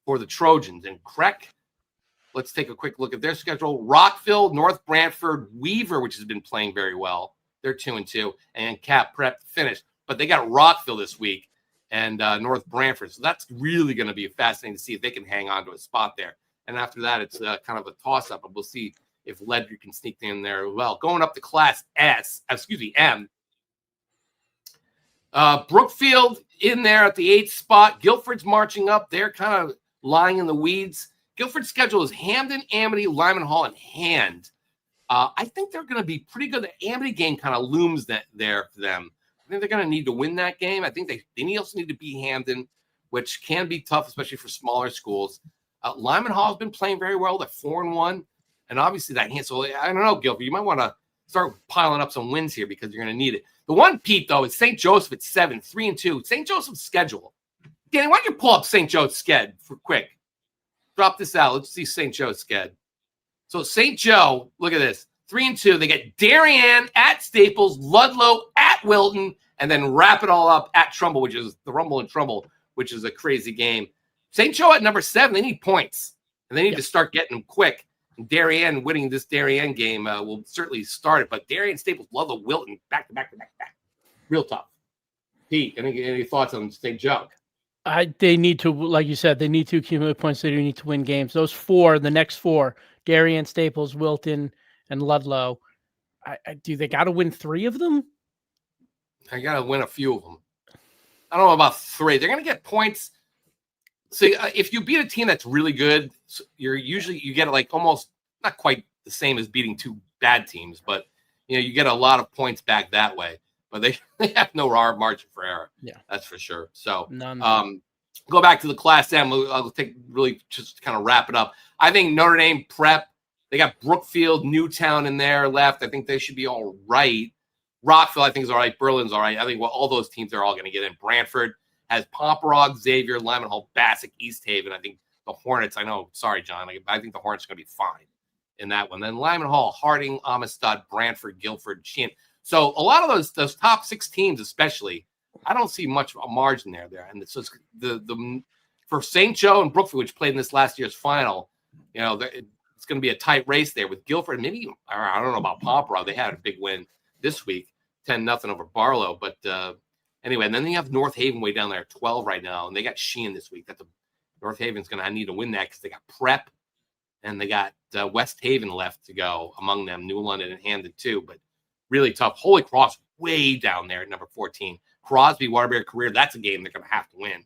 for the Trojans. And Creck, let's take a quick look at their schedule. Rockville, North Brantford, Weaver, which has been playing very well. They're 2-2, and Cap Prep finished. But they got Rockville this week and North Brantford. So that's really going to be fascinating to see if they can hang on to a spot there. And after that, it's kind of a toss-up, and we'll see if Ledger can sneak in there as well. Going up to Class M. Brookfield in there at the 8th spot. Guilford's marching up. They're kind of lying in the weeds. Guilford's schedule is Hamden, Amity, Lyman Hall, and Hand. I think they're going to be pretty good. The Amity game kind of looms there for them. I think they're going to need to win that game. I think they also need to beat Hamden, which can be tough, especially for smaller schools. Lyman Hall has been playing very well. They're 4-1. And obviously that hand. So I don't know, Guilford. You might want to start piling up some wins here because you're going to need it. The one, Pete, though, is St. Joseph at 7, 3-2. St. Joseph's schedule. Danny, why don't you pull up St. Joe's sched for quick? Drop this out. Let's see St. Joe's sched. So St. Joe, look at this. 3-2. They get Darien at Staples, Ludlow at Wilton, and then wrap it all up at Trumbull, which is the Rumble and Trumbull, which is a crazy game. St. Joe at number 7. They need points, and they need to start getting them quick. And Darien winning this Darien game will certainly start it. But Darien, Staples, Ludlow, Wilton, back to back. Real tough. Pete, any thoughts on St. Joe? They need to, like you said, they need to accumulate points. They do need to win games. Those four, the next four, Darien, Staples, Wilton, and Ludlow. Do they got to win 3 of them? I got to win a few of them. I don't know about 3. They're going to get points. See, if you beat a team that's really good, you get like almost not quite the same as beating 2 bad teams, but you get a lot of points back that way. But they have no margin for error. Yeah, that's for sure. So none. Go back to the Class M. I'll take really just kind of wrap it up. I think Notre Dame Prep. They got Brookfield, Newtown in there left. I think they should be all right. Rockville, I think, is all right. Berlin's all right. I think all those teams are all going to get in. Brantford has Pomperaug, Xavier, Lyman Hall, Bassick, East Haven. I think the Hornets, sorry, John. I think the Hornets are going to be fine in that one. Then Lyman Hall, Harding, Amistad, Brantford, Guilford, Sheehan. So a lot of those top 6 teams, especially, I don't see much of a margin there. And so it's for St. Joe and Brookfield, which played in this last year's final, it's going to be a tight race there with Guilford. Maybe, I don't know about Pomperaug. They had a big win this week, 10-0 over Barlow. But anyway, and then they have North Haven way down there at 12 right now, and they got Sheehan this week. North Haven's going to need to win that because they got Prep, and they got West Haven left to go among them, New London and Hamden too. But really tough. Holy Cross way down there at number 14. Crosby, Waterbury, Career, that's a game they're going to have to win.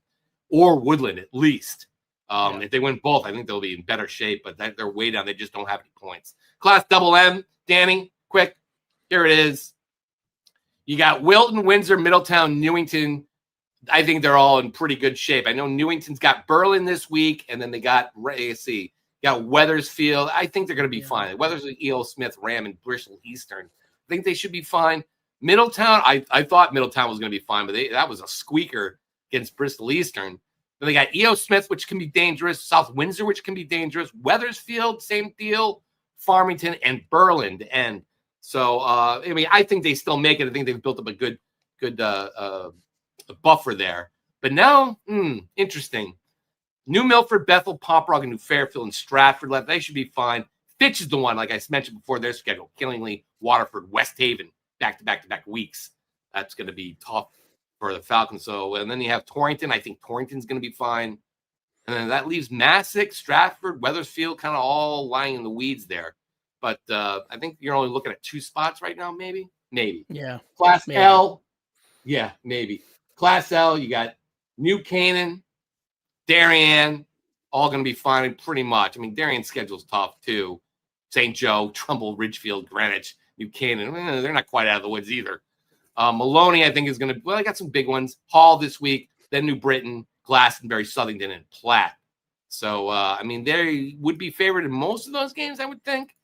Or Woodland at least. If they win both, I think they'll be in better shape, but they're way down. They just don't have any points. Class Double M, Danny, quick. Here it is. You got Wilton, Windsor, Middletown, Newington. I think they're all in pretty good shape. I know Newington's got Berlin this week, and then they got Weathersfield. I think they're going to be fine. Weathersfield, E.O. Smith, Ram, and Bristol Eastern. I think they should be fine. Middletown, I thought Middletown was going to be fine, but that was a squeaker against Bristol Eastern. Then they got E.O. Smith, which can be dangerous. South Windsor, which can be dangerous. Weathersfield, same deal. Farmington and Berlin to end. So, I think they still make it. I think they've built up a good buffer there. But now, interesting. New Milford, Bethel, Pomperaug, and New Fairfield, and Stratford left. They should be fine. Fitch is the one, like I mentioned before, their schedule. Killingly, Waterford, West Haven, back-to-back weeks. That's going to be tough for the Falcons. So, and then you have Torrington. I think Torrington's going to be fine. And then that leaves Masuk, Stratford, Weathersfield, kind of all lying in the weeds there. But I think you're only looking at 2 spots right now, maybe. Yeah. Class L. Yeah, maybe. Class L, you got New Canaan, Darien, all going to be fine pretty much. Darien's schedule's tough too. St. Joe, Trumbull, Ridgefield, Greenwich, New Canaan. They're not quite out of the woods either. Maloney, I think, is going to – I got some big ones. Hall this week, then New Britain, Glastonbury, Southington, and Platt. So, they would be favored in most of those games, I would think.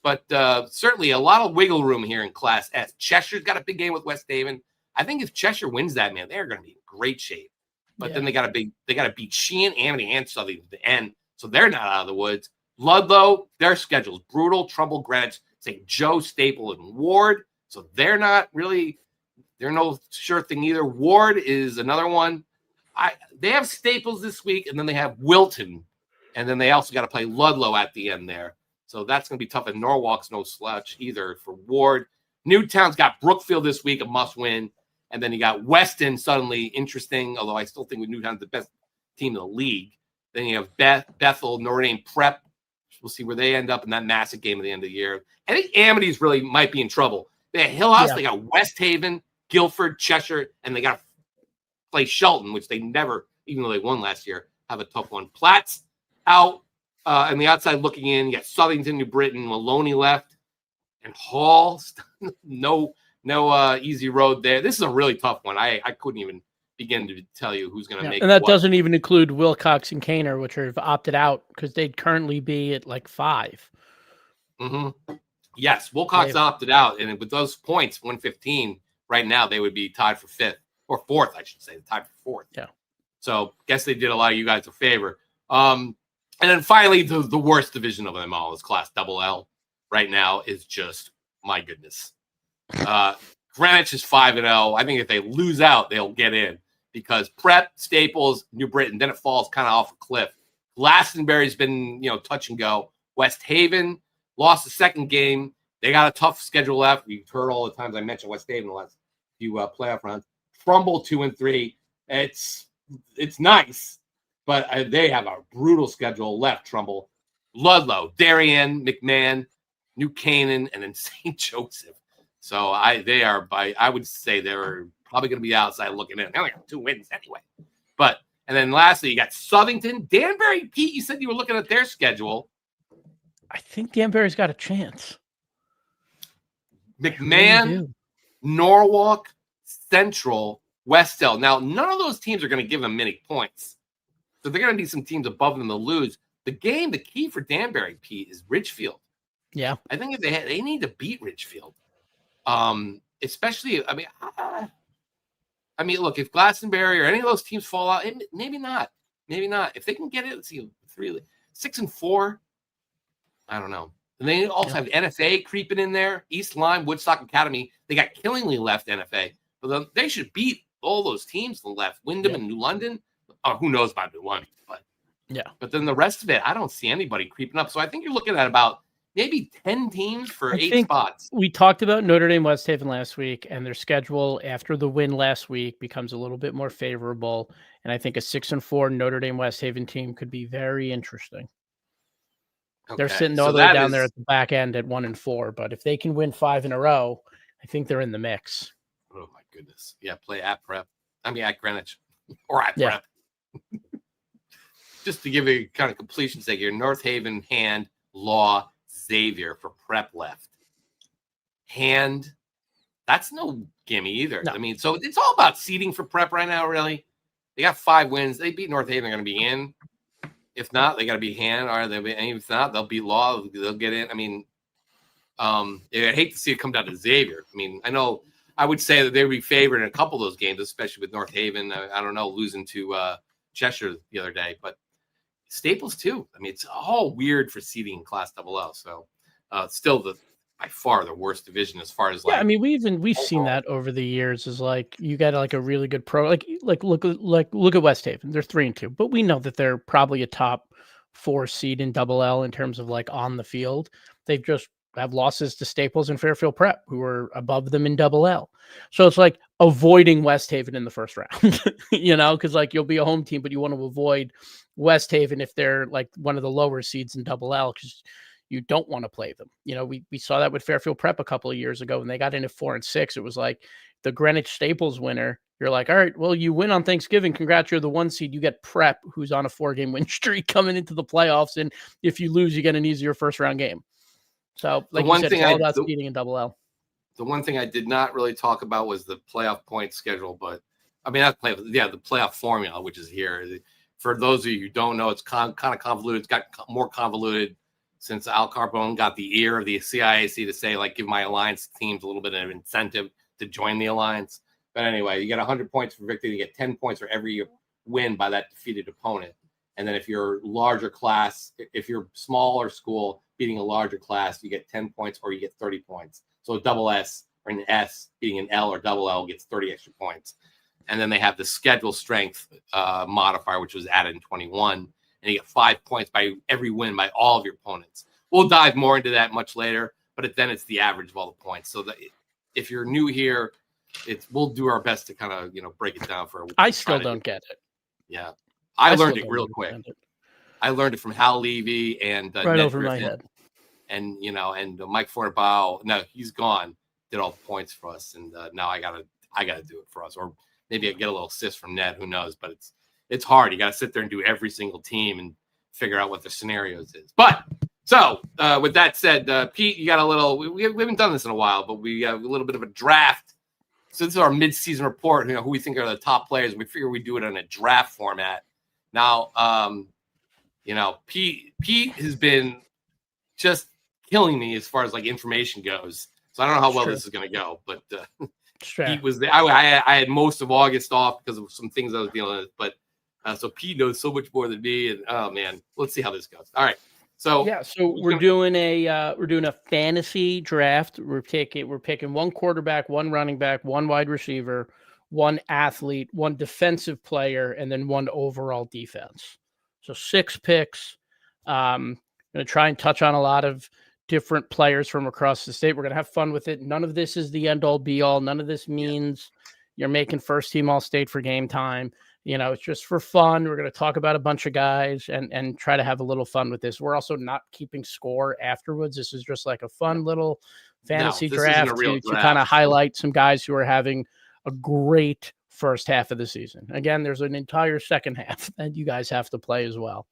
But certainly a lot of wiggle room here in Class S. Cheshire's got a big game with West Haven. I think if Cheshire wins that, man, they're going to be in great shape. But then they got to beat Sheehan, Amity, and Southington at the end. So they're not out of the woods. Ludlow, their schedule's brutal. Trumbull, Greenwich, St. Joe, Staple, and Ward. So they're not really – they're no sure thing either. Ward is another one. They have Staples this week, and then they have Wilton And then they also got to play Ludlow at the end there. So that's going to be tough. And Norwalk's no slouch either for Ward. Newtown's got Brookfield this week, a must win. And then you got Weston, suddenly interesting, although I still think Newtown's the best team in the league. Then you have Bethel, Notre Dame Prep. We'll see where they end up in that Masuk game at the end of the year. I think Amity's really might be in trouble. They have Hill House, They got West Haven, Guilford, Cheshire, and they got to play Shelton, which they never, even though they won last year, have a tough one. Platt's out on the outside looking in. You got Southington, New Britain, Maloney left, and Hall. no easy road there. This is a really tough one. I couldn't even begin to tell you who's going to make it. And that doesn't even include Wilcox and Canaan, which have opted out because they'd currently be at like 5. Mm-hmm. Yes, Wilcox opted out, and with those points, 115 right now, they would be tied for 5th or 4th, I should say, tied for 4th. Yeah. So, guess they did a lot of you guys a favor. And then finally, the worst division of them all is Class Double-L. Right now is just my goodness. Greenwich is 5-0. I think if they lose out, they'll get in because Prep, Staples, New Britain, then it falls kind of off a cliff. Glastonbury's been touch and go. West Haven lost the second game. They got a tough schedule left. You've heard all the times I mentioned West Haven the last few playoff rounds. Trumbull 2-3. It's nice, but they have a brutal schedule left. Trumbull, Ludlow, Darien, McMahon, New Canaan, and then St. Joseph. So I would say they're probably going to be outside looking in. They only got 2 wins anyway. And then lastly, you got Southington, Danbury. Pete, you said you were looking at their schedule. I think Danbury's got a chance. McMahon, really Norwalk, Central, Westel. Now, none of those teams are going to give them many points. So they're going to need some teams above them to lose. The key for Danbury, Pete, is Ridgefield. Yeah. I think if they need to beat Ridgefield. Especially, I mean, look, if Glastonbury or any of those teams fall out, maybe not. If they can get it, let's see, 6-4. I don't know. And they also have NFA creeping in there. East Lyme, Woodstock Academy. They got Killingly left NFA. But they should beat all those teams to the left. Wyndham and New London. Oh, who knows about New London? But then the rest of it, I don't see anybody creeping up. So I think you're looking at about maybe 10 teams for 8 spots. We talked about Notre Dame West Haven last week, and their schedule after the win last week becomes a little bit more favorable. And I think a 6-4 Notre Dame West Haven team could be very interesting. Okay. They're sitting all the way down there at the back end at 1-4, but if they can win 5 in a row, I think they're in the mix. Oh my goodness! Yeah, play at Prep. I mean at Greenwich or at Prep. Just to give you kind of completion sake here: North Haven, Hand, Law, Xavier for Prep left. Hand, that's no gimme either. No. I mean, so it's all about seeding for Prep right now. Really, they got 5 wins. They beat North Haven, they're going to be in. If not, they got to be Hand. Or if not, they'll beat Law. They'll get in. I mean, I hate to see it come down to Xavier. I mean, I know I would say that they would be favored in a couple of those games, especially with North Haven. I don't know, losing to Cheshire the other day, but Staples too. I mean, it's all weird for seeding in Class Double-L. So still by far the worst division as far as I mean, we've seen that over the years. Is like you got like a really good pro. Like look at West Haven. They're 3-2, but we know that they're probably a top 4 seed in Double-L in terms of like on the field. They've just have losses to Staples and Fairfield Prep, who are above them in Double-L. So it's like avoiding West Haven in the first round, because like you'll be a home team, but you want to avoid West Haven if they're like one of the lower seeds in Double-L because you don't want to play them. We saw that with Fairfield Prep a couple of years ago when they got in at 4-6. It was like the Greenwich Staples winner. You're like, all right, well, you win on Thanksgiving. Congrats, you're the 1 seed. You get Prep, who's on a 4-game win streak coming into the playoffs. And if you lose, you get an easier first round game. So like you said, it's all about seeding in Double-L. The one thing I did not really talk about was the playoff point schedule, but I mean, the playoff formula, which is here. For those of you who don't know, it's kind of convoluted. It's got more convoluted since Al Carbone got the ear of the CIAC to say, like, give my alliance teams a little bit of incentive to join the alliance. But anyway, you get 100 points for victory. You get 10 points for every win by that defeated opponent. And then if you're larger class, if you're smaller school beating a larger class, you get 10 points or you get 30 points. So a double S or an S beating an L or Double-L gets 30 extra points. And then they have the schedule strength modifier, which was added in 21. and you get 5 points by every win by all of your opponents. We'll dive more into that much later, but then it's the average of all the points. So that if you're new here, we'll do our best to kind of break it down for. I still don't get it. Yeah, I learned it real quick. I learned it from Hal Levy and right Ned over Griffin, my head. and Mike Fornabao. No, he's gone. Did all the points for us, and now I gotta do it for us, or maybe I get a little assist from Ned. Who knows? But it's hard. You got to sit there and do every single team and figure out what the scenarios is. But so with that said, Pete, you got a little. We haven't done this in a while, but we have a little bit of a draft. So this is our mid-season report. Who we think are the top players. We figure we do it in a draft format. Now, Pete has been just killing me as far as like information goes. So I don't know how well this is going to go, but Pete was there. I had most of August off because of some things I was dealing with, but so Pete knows so much more than me. And oh man, let's see how this goes. All right. So yeah, so we're doing a fantasy draft. We're picking one quarterback, one running back, one wide receiver, one athlete, one defensive player, and then one overall defense. So 6 picks. I'm going to try and touch on a lot of different players from across the state. We're going to have fun with it. None of this is the end all be all. None of this means you're making first team all state for game time. It's just for fun. We're going to talk about a bunch of guys and try to have a little fun with this. We're also not keeping score afterwards. This is just like a fun little fantasy draft to kind of highlight some guys who are having a great first half of the season. Again, there's an entire second half that you guys have to play as well.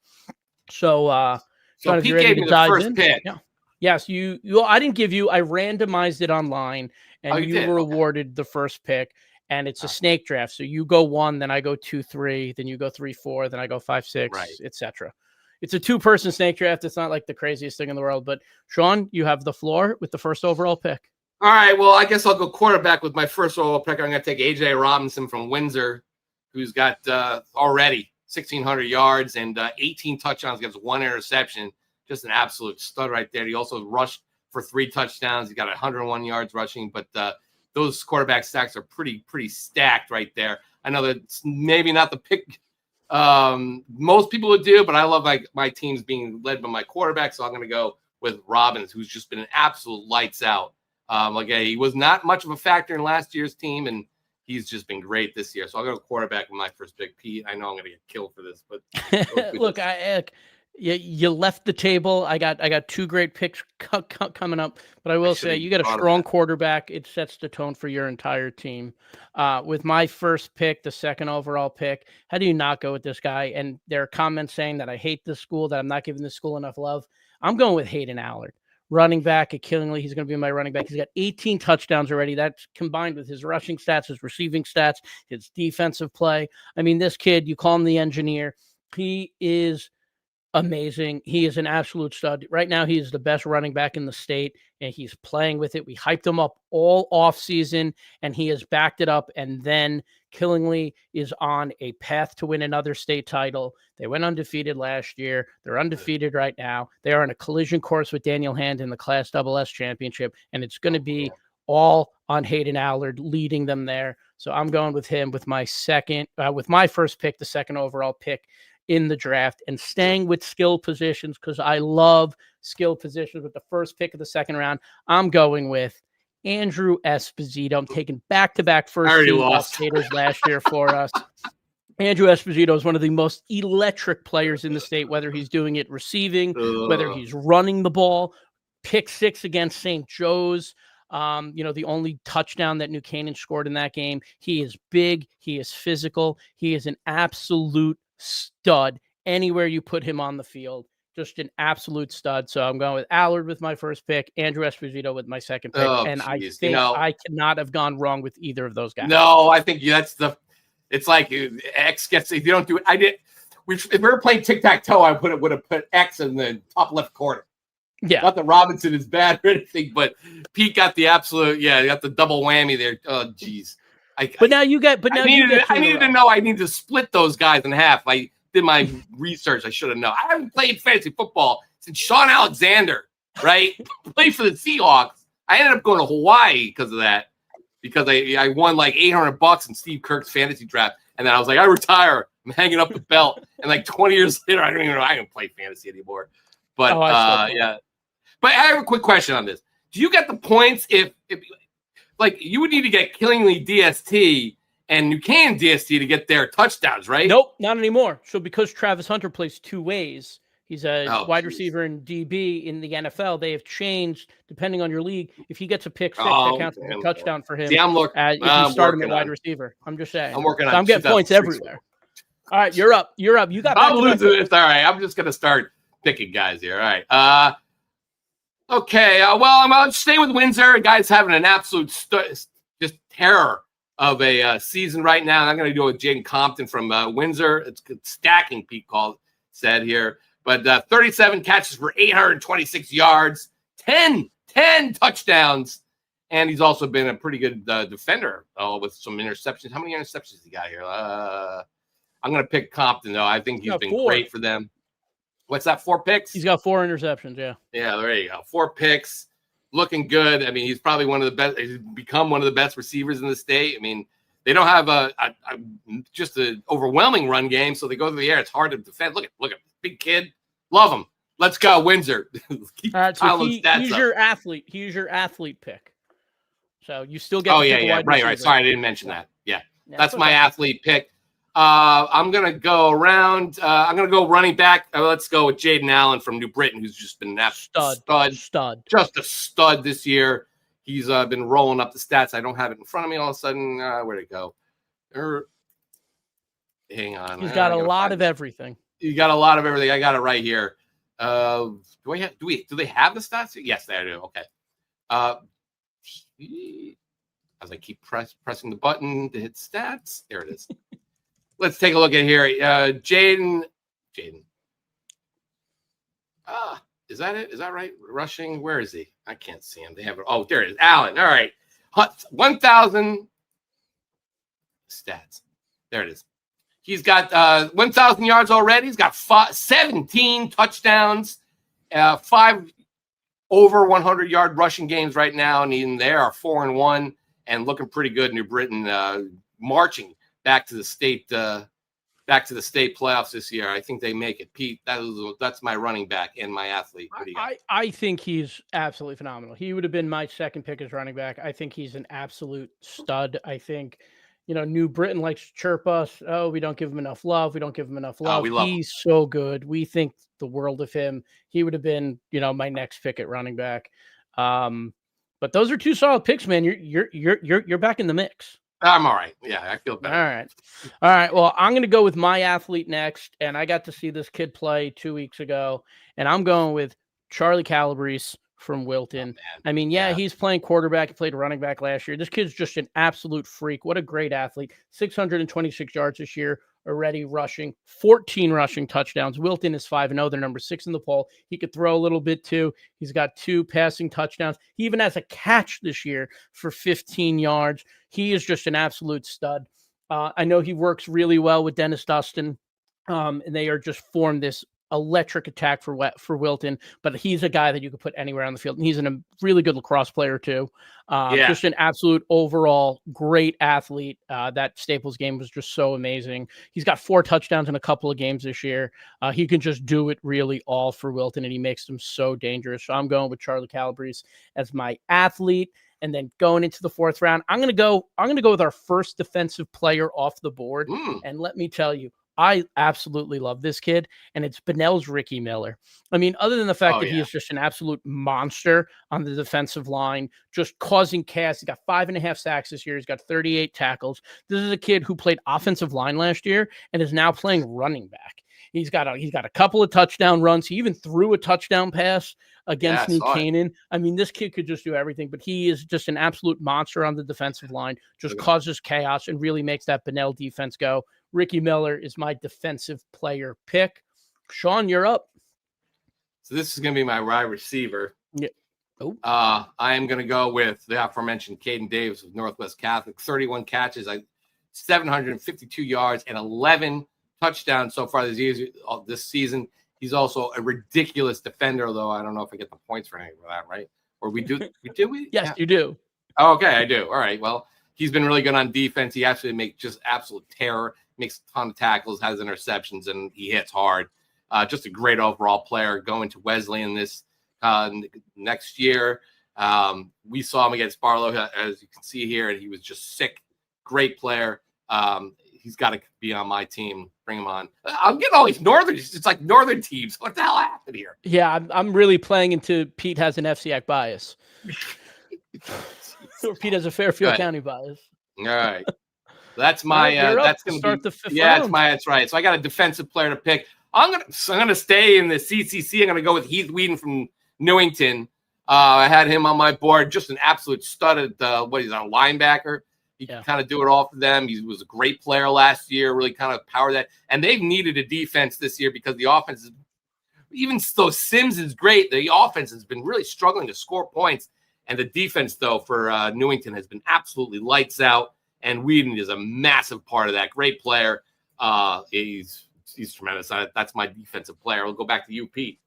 So Pete gave me the first pick. Yeah. Yes, you. I didn't give you. I randomized it online, and you were awarded the first pick. And it's a snake draft, so you go 1, then I go 2, 3, then you go 3, 4, then I go 5, 6, etc. It's a 2-person snake draft. It's not like the craziest thing in the world. But Sean, you have the floor with the first overall pick. All right. Well, I guess I'll go quarterback with my first overall pick. I'm going to take AJ Robinson from Windsor, who's got already 1,600 yards and 18 touchdowns against 1 interception. Just an absolute stud right there. He also rushed for 3 touchdowns. He got 101 yards rushing, but those quarterback stacks are pretty stacked right there. I know that's maybe not the pick most people would do, but I love my teams being led by my quarterback, so I'm going to go with Robbins, who's just been an absolute lights out. He was not much of a factor in last year's team, and he's just been great this year. So I'll go to quarterback with my first pick. Pete, I know I'm going to get killed for this, but look, you left the table. I got 2 great picks coming up, but I will say you got a strong quarterback. It sets the tone for your entire team. With my first pick, the second overall pick, how do you not go with this guy? And there are comments saying that I hate this school, that I'm not giving this school enough love. I'm going with Hayden Allard, running back at Killingly. He's going to be my running back. He's got 18 touchdowns already. That's combined with his rushing stats, his receiving stats, his defensive play. I mean, this kid, you call him the engineer. He is amazing. He is an absolute stud. Right now, he is the best running back in the state, and he's playing with it. We hyped him up all off season, and he has backed it up. And then Killingly is on a path to win another state title. They went undefeated last year. They're undefeated right now. They are on a collision course with Daniel Hand in the Class SS championship, and it's going to be all on Hayden Allard leading them there. So I'm going with him with my first pick, the second overall pick in the draft, and staying with skill positions because I love skill positions. With the first pick of the second round, I'm going with Andrew Esposito. I'm taking back-to-back first-team All-Staters last year for us. Andrew Esposito is one of the most electric players in the state, whether he's doing it receiving, whether he's running the ball. Pick 6 against St. Joe's. The only touchdown that New Canaan scored in that game. He is big. He is physical. He is an absolute stud anywhere you put him on the field. Just an absolute stud. So I'm going with Allard with my first pick, Andrew Esposito with my second pick. I think I cannot have gone wrong with either of those guys. No, I think it's like X gets, if you don't do it, if we were playing tic-tac-toe, I would have put X in the top left corner. Yeah. Not that Robinson is bad or anything, but Pete got the absolute, you got the double whammy there. Oh, geez. I needed to know I need to split those guys in half. I did my research. I should have known. I haven't played fantasy football since Sean Alexander, right? Played for the Seahawks. I ended up going to Hawaii because of that, because I won like $800 in Steve Kirk's fantasy draft. And then I was like, I retire. I'm hanging up the belt, and like 20 years later, I don't even know I don't play fantasy anymore. But yeah. But I have a quick question on this. Do you get the points if like you would need to get Killingly DST and Newtown DST to get their touchdowns, right? Nope, not anymore. So because Travis Hunter plays two ways, he's a wide receiver and DB in the NFL. They have changed depending on your league. If he gets a pick six, that counts as a touchdown for him. See, I'm looking. If you start him at wide receiver, I'm just saying. I'm working on. So I'm getting points everywhere. All right, you're up. You're up. You got. I'm losing. It's all right. I'm just gonna start picking guys here. All right. Okay. Well, I'm staying with Windsor. Guys having an absolute just terror of a season right now. And I'm going to go with Jaden Compton from Windsor. It's stacking, Pete said here. But 37 catches for 826 yards, 10 touchdowns. And he's also been a pretty good defender with some interceptions. How many interceptions he got here? I'm going to pick Compton, though. I think he's been great for them. What's that, 4 picks? He's got 4 interceptions, yeah. Yeah, there you go. 4 picks. Looking good. I mean, he's probably one of the best. He's become one of the best receivers in the state. I mean, they don't have just an overwhelming run game, so they go through the air. It's hard to defend. Look at big kid. Love him. Let's go, Windsor. All right, so he's your athlete. He's your athlete pick. So you still get. Oh yeah. Right. Sorry, I didn't mention that. Yeah, that's my athlete pick. I'm gonna go around. I'm gonna go running back. Let's go with Jaden Allen from New Britain, who's just been an stud, just a stud this year. He's been rolling up the stats. I don't have it in front of me. All of a sudden, where'd it go? Hang on. He's got a lot of everything. You got a lot of everything. I got it right here. Do they have the stats? Yes, they do. Okay. As I keep pressing the button to hit stats, there it is. Let's take a look at here. Jaden. Is that it? Is that right? Rushing. Where is he? I can't see him. They have it. Oh, there it is. Allen. All right. 1,000 stats. There it is. He's got 1,000 yards already. He's got 17 touchdowns, 5 over 100-yard rushing games right now, and even they are 4-1 and looking pretty good. New Britain marching back to the state playoffs this year. I think they make it. Pete, that's my running back and my athlete. What do you got? I think he's absolutely phenomenal. He would have been my second pick as running back. I think he's an absolute stud. I think, New Britain likes to chirp us. Oh, we don't give him enough love. He's so good. We think the world of him. He would have been, my next pick at running back. But those are 2 solid picks, man. You're back in the mix. I'm all right. Yeah, I feel better. All right. Well, I'm going to go with my athlete next, and I got to see this kid play 2 weeks ago, and I'm going with Charlie Calabrese from Wilton. I mean, he's playing quarterback. He played running back last year. This kid's just an absolute freak. What a great athlete. 626 yards this year, already rushing, 14 rushing touchdowns. Wilton is 5-0. They're number 6 in the poll. He could throw a little bit too. He's got 2 passing touchdowns. He even has a catch this year for 15 yards. He is just an absolute stud. I know he works really well with Dennis Dustin, and they are just formed this electric attack for Wilton, but he's a guy that you could put anywhere on the field. And he's a really good lacrosse player too. Just an absolute overall great athlete. That Staples game was just so amazing. He's got 4 touchdowns in a couple of games this year. He can just do it really all for Wilton, and he makes them so dangerous. So I'm going with Charlie Calabrese as my athlete. And then going into the 4th round, I'm going to go with our first defensive player off the board. And let me tell you, I absolutely love this kid, and it's Bunnell's Ricky Miller. I mean, other than the fact that he is just an absolute monster on the defensive line, just causing chaos. He got 5.5 sacks this year. He's got 38 tackles. This is a kid who played offensive line last year and is now playing running back. He's got a couple of touchdown runs. He even threw a touchdown pass against New Canaan. I mean, this kid could just do everything, but he is just an absolute monster on the defensive line, just causes chaos and really makes that Bunnell defense go. Ricky Miller is my defensive player pick. Sean, you're up. So this is going to be my wide receiver. Yeah. I am going to go with the aforementioned Caden Davis of Northwest Catholic. 31 catches, 752 yards, and 11 touchdowns so far this season. He's also a ridiculous defender, though I don't know if I get the points for anything for that, right? Or we do? Yes, you do. Okay, I do. All right. Well, he's been really good on defense. He actually makes just absolute terror. makes a ton of tackles, has interceptions, and he hits hard. Just a great overall player going to Wesleyan this next year. We saw him against Barlow, as you can see here, and he was just sick. Great player. He's got to be on my team. Bring him on. I'm getting all these northern. It's like northern teams. What the hell happened here? Yeah, I'm really playing into Pete has an FCIAC bias. Or Pete has a Fairfield County bias. All right. That's my. That's going to start the fifth Yeah, round. that's right. So I got a defensive player to pick. I'm gonna stay in the CCC. I'm gonna go with Heath Whedon from Newington. I had him on my board. Just an absolute stud at he's a linebacker. He can kind of do it all for them. He was a great player last year. Really kind of powered that. And they've needed a defense this year because the offense is, even though Sims is great, the offense has been really struggling to score points. And the defense, though, for Newington has been absolutely lights out. And Whedon is a massive part of that. Great player. He's tremendous. That's my defensive player. We'll go back to you, Pete.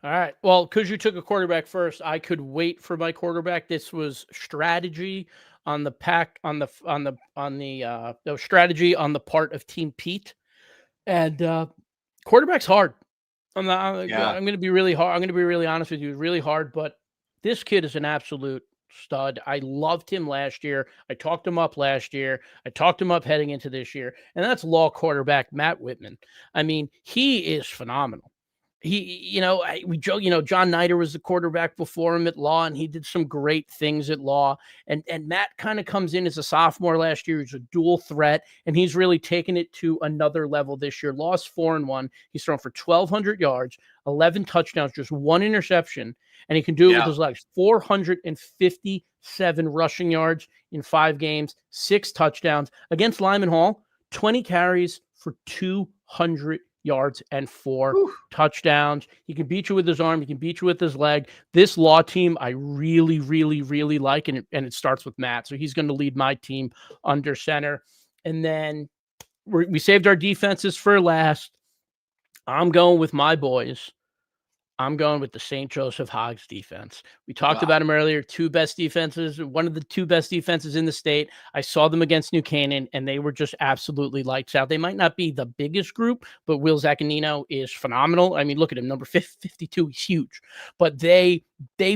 All right. Well, because you took a quarterback first, I could wait for my quarterback. This was strategy on the strategy on the part of Team Pete, and quarterback's hard. I'm going to be really hard. I'm going to be really honest with you. Really hard, but this kid is an absolute stud. I loved him last year. I talked him up last year. I talked him up heading into this year, and that's Law quarterback Matt Whitman. I mean, he is phenomenal. We joke, John Nider was the quarterback before him at Law, and he did some great things at Law. And Matt kind of comes in as a sophomore last year. He's a dual threat, and he's really taken it to another level this year. Law's 4-1. He's thrown for 1,200 yards, 11 touchdowns, just 1 interception, and he can do it with his legs. 457 rushing yards in 5 games, 6 touchdowns against Lyman Hall, 20 carries for 200 yards and 4 touchdowns. He can beat you with his arm. He can beat you with his leg. This Law team, I really, really, really like, and it starts with Matt. So he's going to lead my team under center. And then we saved our defenses for last. I'm going with my boys. I'm going with the St. Joseph Hogs defense. We talked about them earlier. 2 best defenses, one of the 2 best defenses in the state. I saw them against New Canaan, and they were just absolutely lights out. They might not be the biggest group, but Will Zaccanino is phenomenal. I mean, look at him, number 52. He's huge. But they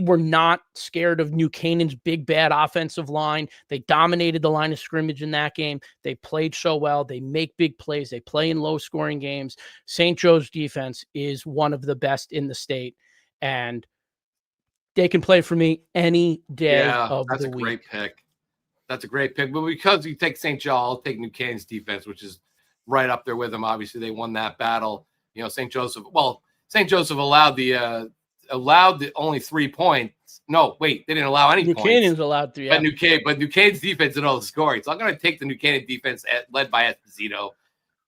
were not scared of New Canaan's big, bad offensive line. They dominated the line of scrimmage in that game. They played so well. They make big plays. They play in low-scoring games. St. Joe's defense is one of the best in the state. And they can play for me any day of the week. That's a great pick. That's a great pick. But because you take St. Joe, I'll take New Canaan's defense, which is right up there with them. Obviously, they won that battle. St. Joseph. Well, St. Joseph allowed the only 3 points. No, wait, they didn't allow any points. New Canaan's allowed 3. But New Canaan's defense did all the scoring. So I'm going to take the New Canaan defense led by Esposito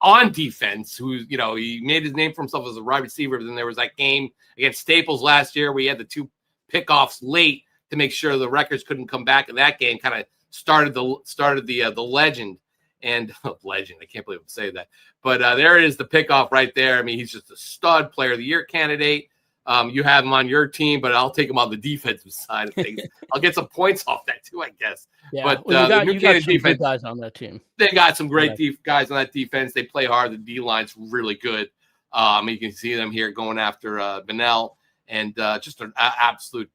on defense, who, he made his name for himself as a wide receiver. But then there was that game against Staples last year where he had the 2 pickoffs late to make sure the records couldn't come back in that game. Kind of started the legend and legend. I can't believe I'm saying that, but there it is, the pickoff right there. I mean, he's just a stud player of the year candidate. You have him on your team, but I'll take him on the defensive side of things. I'll get some points off that too, I guess. Yeah, but the New Canaan defense guys on that team. They got some great guys on that defense. They play hard. The D line's really good. You can see them here going after Bunnell, and just an absolute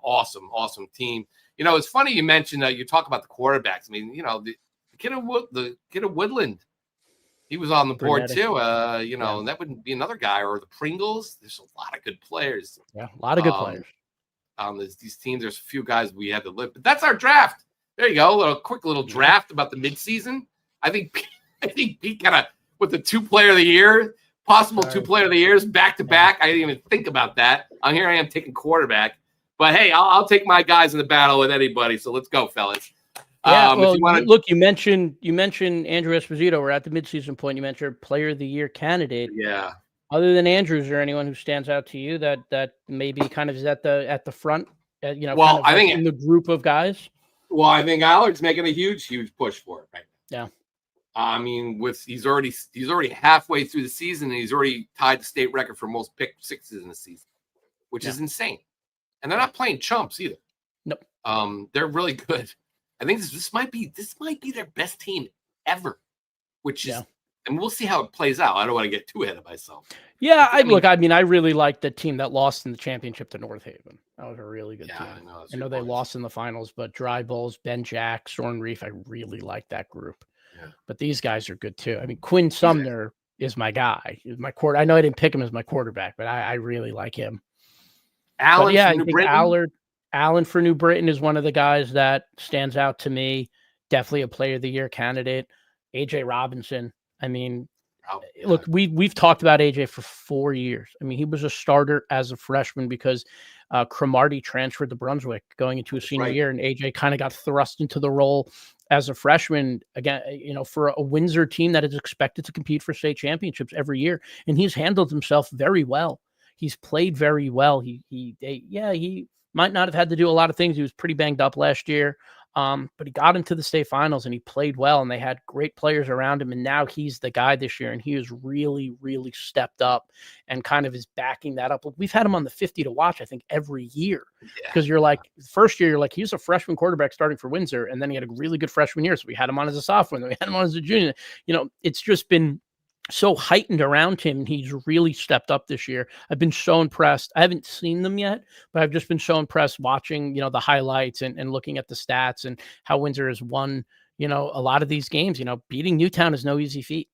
awesome team. It's funny you mentioned you talk about the quarterbacks. I mean, the kid of Woodland. He was on the board too. And that wouldn't be another guy, or the Pringles. There's a lot of good players. Yeah, a lot of good players. These teams, there's a few guys we had to live, but that's our draft. There you go. A quick little draft about the midseason. I think Pete kind of with the 2 player of the year, possible 2 player of the years back to back. I didn't even think about that. Here I am taking quarterback, but hey, I'll take my guys in the battle with anybody. So let's go, fellas. Yeah, look, you mentioned Andrew Esposito. We're at the midseason point. You mentioned player of the year candidate. Yeah. Other than Andrew, is there anyone who stands out to you that maybe kind of is at the front? Well, I think in the group of guys. Well, I think Allard's making a huge push for it right now. Yeah. I mean, he's already halfway through the season, and he's already tied the state record for most pick sixes in the season, which is insane. And they're not playing chumps either. Nope. They're really good. I think this might be their best team ever. which is, and we'll see how it plays out. I don't want to get too ahead of myself. Yeah, I really like the team that lost in the championship to North Haven. That was a really good team. I know they lost in the finals, but Dry Bulls, Ben Jack, Soren Reef, I really like that group. Yeah. But these guys are good too. I mean, Quinn Sumner is my guy. Is my quarter. I know I didn't pick him as my quarterback, but I really like him. Allen, I think Allen for New Britain is one of the guys that stands out to me. Definitely a Player of the Year candidate. AJ Robinson. I mean, look, we've talked about AJ for 4 years. I mean, he was a starter as a freshman because Cromartie transferred to Brunswick going into his senior year, and AJ kind of got thrust into the role as a freshman again, for a Windsor team that is expected to compete for state championships every year. And he's handled himself very well. He's played very well. He might not have had to do a lot of things. He was pretty banged up last year. But he got into the state finals and he played well, and they had great players around him. And now he's the guy this year, and he has really, really stepped up and kind of is backing that up. We've had him on the 50 to watch, I think, every year, because you're like, first year, you're like, he's a freshman quarterback starting for Windsor. And then he had a really good freshman year. So we had him on as a sophomore, and then we had him on as a junior. It's just been so heightened around him. He's really stepped up this year. I've been so impressed. I haven't seen them yet, but I've just been so impressed watching, the highlights and looking at the stats and how Windsor has won, a lot of these games. Beating Newtown is no easy feat.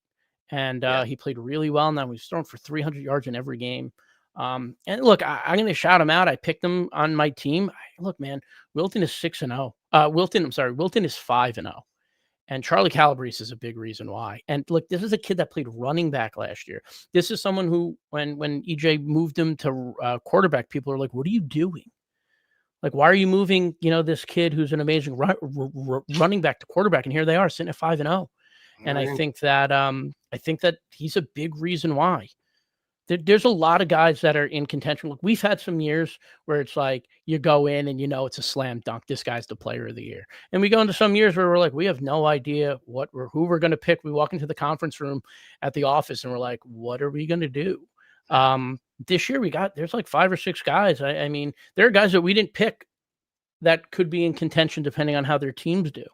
And he played really well. Now we've thrown for 300 yards in every game. And look, I'm going to shout him out. I picked him on my team. Look, man, Wilton is 6-0. Wilton is 5-0. And Charlie Calabrese is a big reason why. And look, this is a kid that played running back last year. This is someone who, when EJ moved him to quarterback, people are like, what are you doing? Like, why are you moving, this kid who's an amazing running back to quarterback? And here they are sitting at 5-0. And I think that he's a big reason why. There's a lot of guys that are in contention. Look, we've had some years where it's like you go in and it's a slam dunk. This guy's the Player of the Year. And we go into some years where we're like, we have no idea who we're going to pick. We walk into the conference room at the office and we're like, what are we going to do? This year there's like 5 or 6 guys. I mean, there are guys that we didn't pick that could be in contention depending on how their teams do.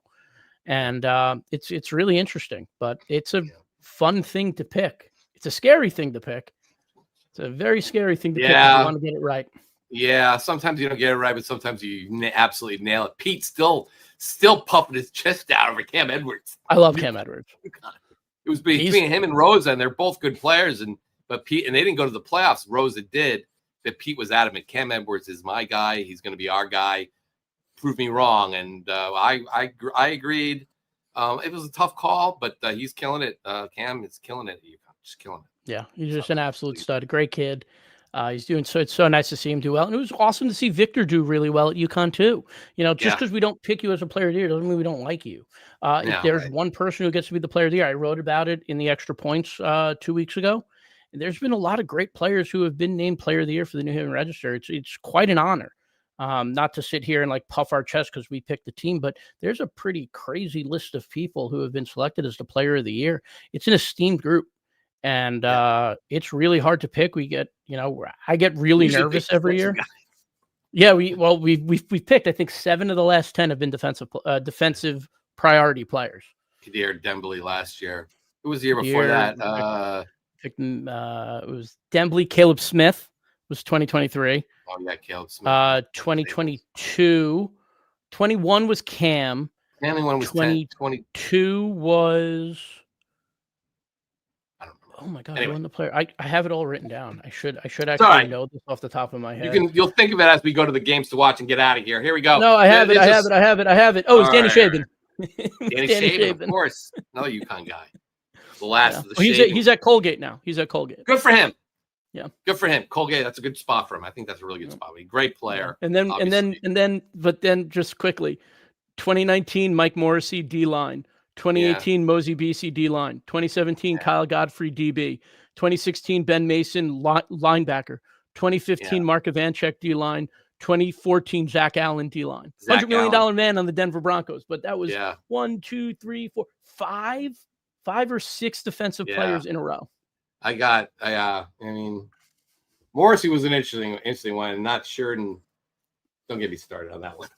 And it's really interesting, but it's a fun thing to pick. It's a scary thing to pick. It's a very scary thing to pick if you want to get it right. Yeah, sometimes you don't get it right, but sometimes you absolutely nail it. Pete still puffing his chest out over Cam Edwards. I love Cam Edwards. It was between him and Rosa, and they're both good players. But Pete, and they didn't go to the playoffs. Rosa did. But Pete was adamant. Cam Edwards is my guy. He's going to be our guy. Prove me wrong. And I agreed. It was a tough call, but he's killing it. Cam is killing it. Just killing it. Yeah, he's just an absolute stud. A great kid. He's doing so. It's so nice to see him do well, and it was awesome to see Victor do really well at UConn too. Just because we don't pick you as a Player of the Year doesn't mean we don't like you. If there's one person who gets to be the Player of the Year, I wrote about it in the Extra Points 2 weeks ago. And there's been a lot of great players who have been named Player of the Year for the New Haven Register. It's quite an honor. Not to sit here and like puff our chest because we picked the team, but there's a pretty crazy list of people who have been selected as the Player of the Year. It's an esteemed group. And it's really hard to pick. We get, I get really nervous every year. Yeah, we've picked, I think 7 of the last 10 have been defensive priority players. Kadir Dembley last year. Who was the year before that? It was Dembley. Caleb Smith was 2023. Oh yeah, Caleb Smith. 2022. 21 was Cam. The only one was 22 was. Oh my God! Anyway. The player. I have it all written down. I should actually know this off the top of my head. You'll think of it as we go to the games to watch and get out of here. Here we go. No, I have it. Oh, it's Danny Shaven. Danny Shaven, of course. Another UConn guy. The last of the he's at Colgate now. He's at Colgate. Good for him. Yeah. Good for him. Colgate, that's a good spot for him. I think that's a really good spot. Great player. And then just quickly, 2019 Mike Morrissey D-line. 2018 Mosey BC D-line, 2017 Kyle Godfrey DB, 2016 Ben Mason linebacker, 2015 Mark Ivanchek D-line, 2014 Zach Allen D-line. $100 million man on the Denver Broncos, but that was 1, 2, 3, 4, 5 or 6 defensive players in a row. I mean, Morrissey was an interesting one, and not Sheridan. Don't get me started on that one.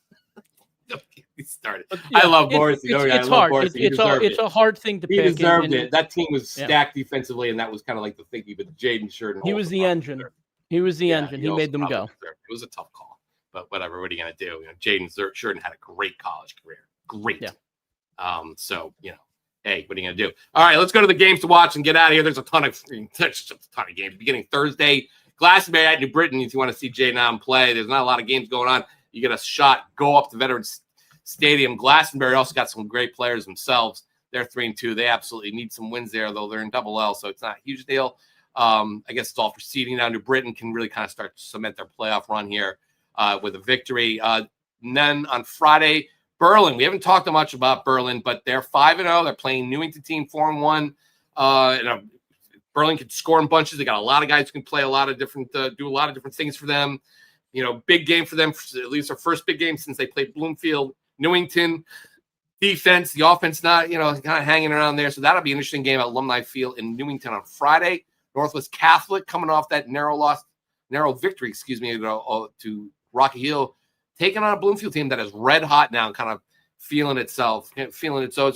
He started. Yeah, I love Morrissey. It's, I it's love hard. Morrissey. It's a hard thing to He pick. deserved and it. That team was stacked defensively, and that was kind of like the thinking. But Jaden Sheridan, he was the engine. He was the engine. He made them go. It was a tough call, but whatever. What are you going to do? Jaden Sheridan had a great college career. Great. Yeah. So hey, what are you going to do? All right, let's go to the games to watch and get out of here. There's a ton of games beginning Thursday. Glastonbury at New Britain. If you want to see Jay Nam play, there's not a lot of games going on. You get a shot. Go up to Veterans Stadium. Glastonbury also got some great players themselves. They're 3-2. They absolutely need some wins there, though they're in double L, so it's not a huge deal. I guess it's all for seeding now. New Britain can really kind of start to cement their playoff run here with a victory. Then on Friday, Berlin. We haven't talked much about Berlin, but they're 5-0. They're playing Newington team 4-1. Berlin can score in bunches. They got a lot of guys who can play a lot of different, do a lot of different things for them. Big game for them. At least their first big game since they played Bloomfield. Newington defense, the offense not, kind of hanging around there. So that'll be an interesting game at Alumni Field in Newington on Friday. Northwest Catholic coming off that narrow victory, to Rocky Hill, taking on a Bloomfield team that is red hot now and kind of feeling its oats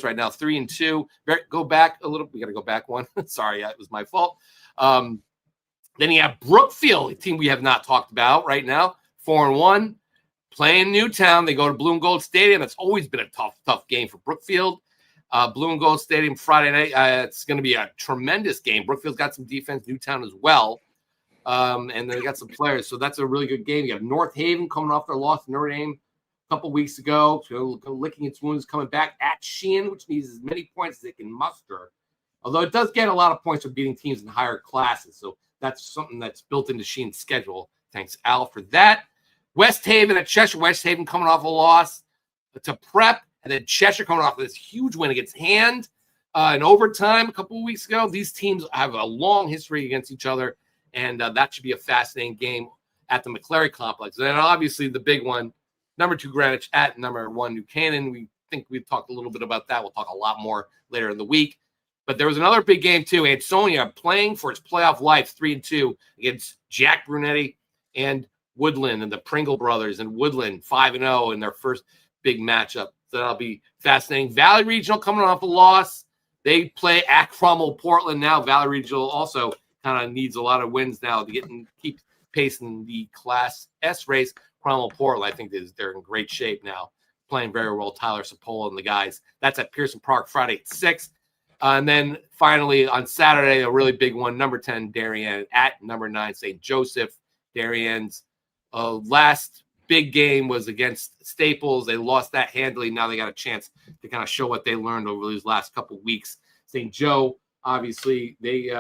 right now. 3-2. Go back a little. We got to go back one. Sorry, it was my fault. Then you have Brookfield, a team we have not talked about right now. 4-1. Playing Newtown. They go to Blue and Gold Stadium. That's always been a tough game for Brookfield. Blue and Gold Stadium Friday night. It's going to be a tremendous game. Brookfield's got some defense. Newtown as well. And they got some players. So that's a really good game. You have North Haven coming off their loss to Notre Dame a couple weeks ago. So licking its wounds, coming back at Sheehan, which needs as many points as it can muster. Although it does get a lot of points for beating teams in higher classes. So that's something that's built into Sheehan's schedule. Thanks, Al, for that. West Haven at Cheshire. West Haven coming off a loss to Prep. And then Cheshire coming off this huge win against Hand in overtime a couple of weeks ago. These teams have a long history against each other. And that should be a fascinating game at the McClary Complex. And then obviously the big one, number 2 Greenwich at number 1 New Canaan. We think we've talked a little bit about that. We'll talk a lot more later in the week. But there was another big game too. Ansonia playing for its playoff life, 3-2 against Jack Brunetti and Woodland and the Pringle brothers. And Woodland 5-0 in their first big matchup. So that'll be fascinating. Valley Regional coming off a loss. They play at Cromwell Portland now. Valley Regional also kind of needs a lot of wins now to keep pace in the Class S race. Cromwell Portland, I think they're in great shape now, playing very well. Tyler Sapola and the guys. That's at Pearson Park Friday at 6. And then finally on Saturday, a really big one, number 10 Darien at number 9 St. Joseph. Darien's last big game was against Staples. They lost that handily. Now they got a chance to kind of show what they learned over these last couple of weeks. St. Joe, obviously, they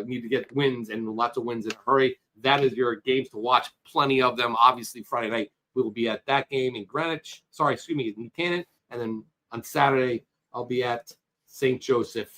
need to get wins and lots of wins in a hurry. That is your games to watch. Plenty of them. Obviously, Friday night, we will be at that game in Greenwich. In Canaan. And then on Saturday, I'll be at St. Joseph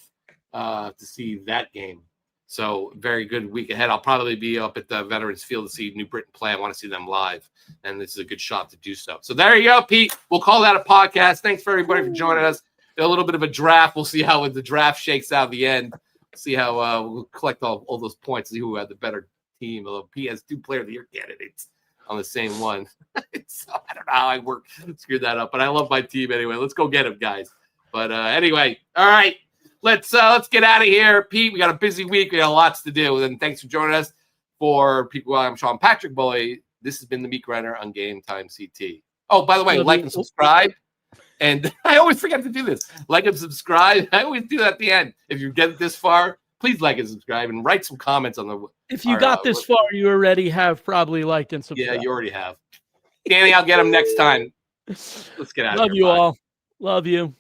to see that game. So very good week ahead. I'll probably be up at the Veterans Field to see New Britain play. I want to see them live, and this is a good shot to do so. So there you go, Pete. We'll call that a podcast. Thanks for everybody for joining us. A little bit of a draft. We'll see how the draft shakes out at the end. See how we'll collect all those points, see who had the better team. Although P has 2 player of the year candidates on the same one. So I don't know how I screwed that up, but I love my team anyway. Let's go get them, guys. But anyway, all right. Let's get out of here. Pete, we got a busy week. We got lots to do. And thanks for joining us. For people, I'm Sean Patrick Boy. This has been the Meat Grinder on GametimeCT. Oh, by the way, like and subscribe. And I always forget to do this. Like and subscribe. I always do that at the end. If you get this far, please like and subscribe and write some comments on the. If you got this far, you already have probably liked and subscribed. Yeah, you already have. Danny, I'll get him next time. Let's get out of here. Love you all. Love you.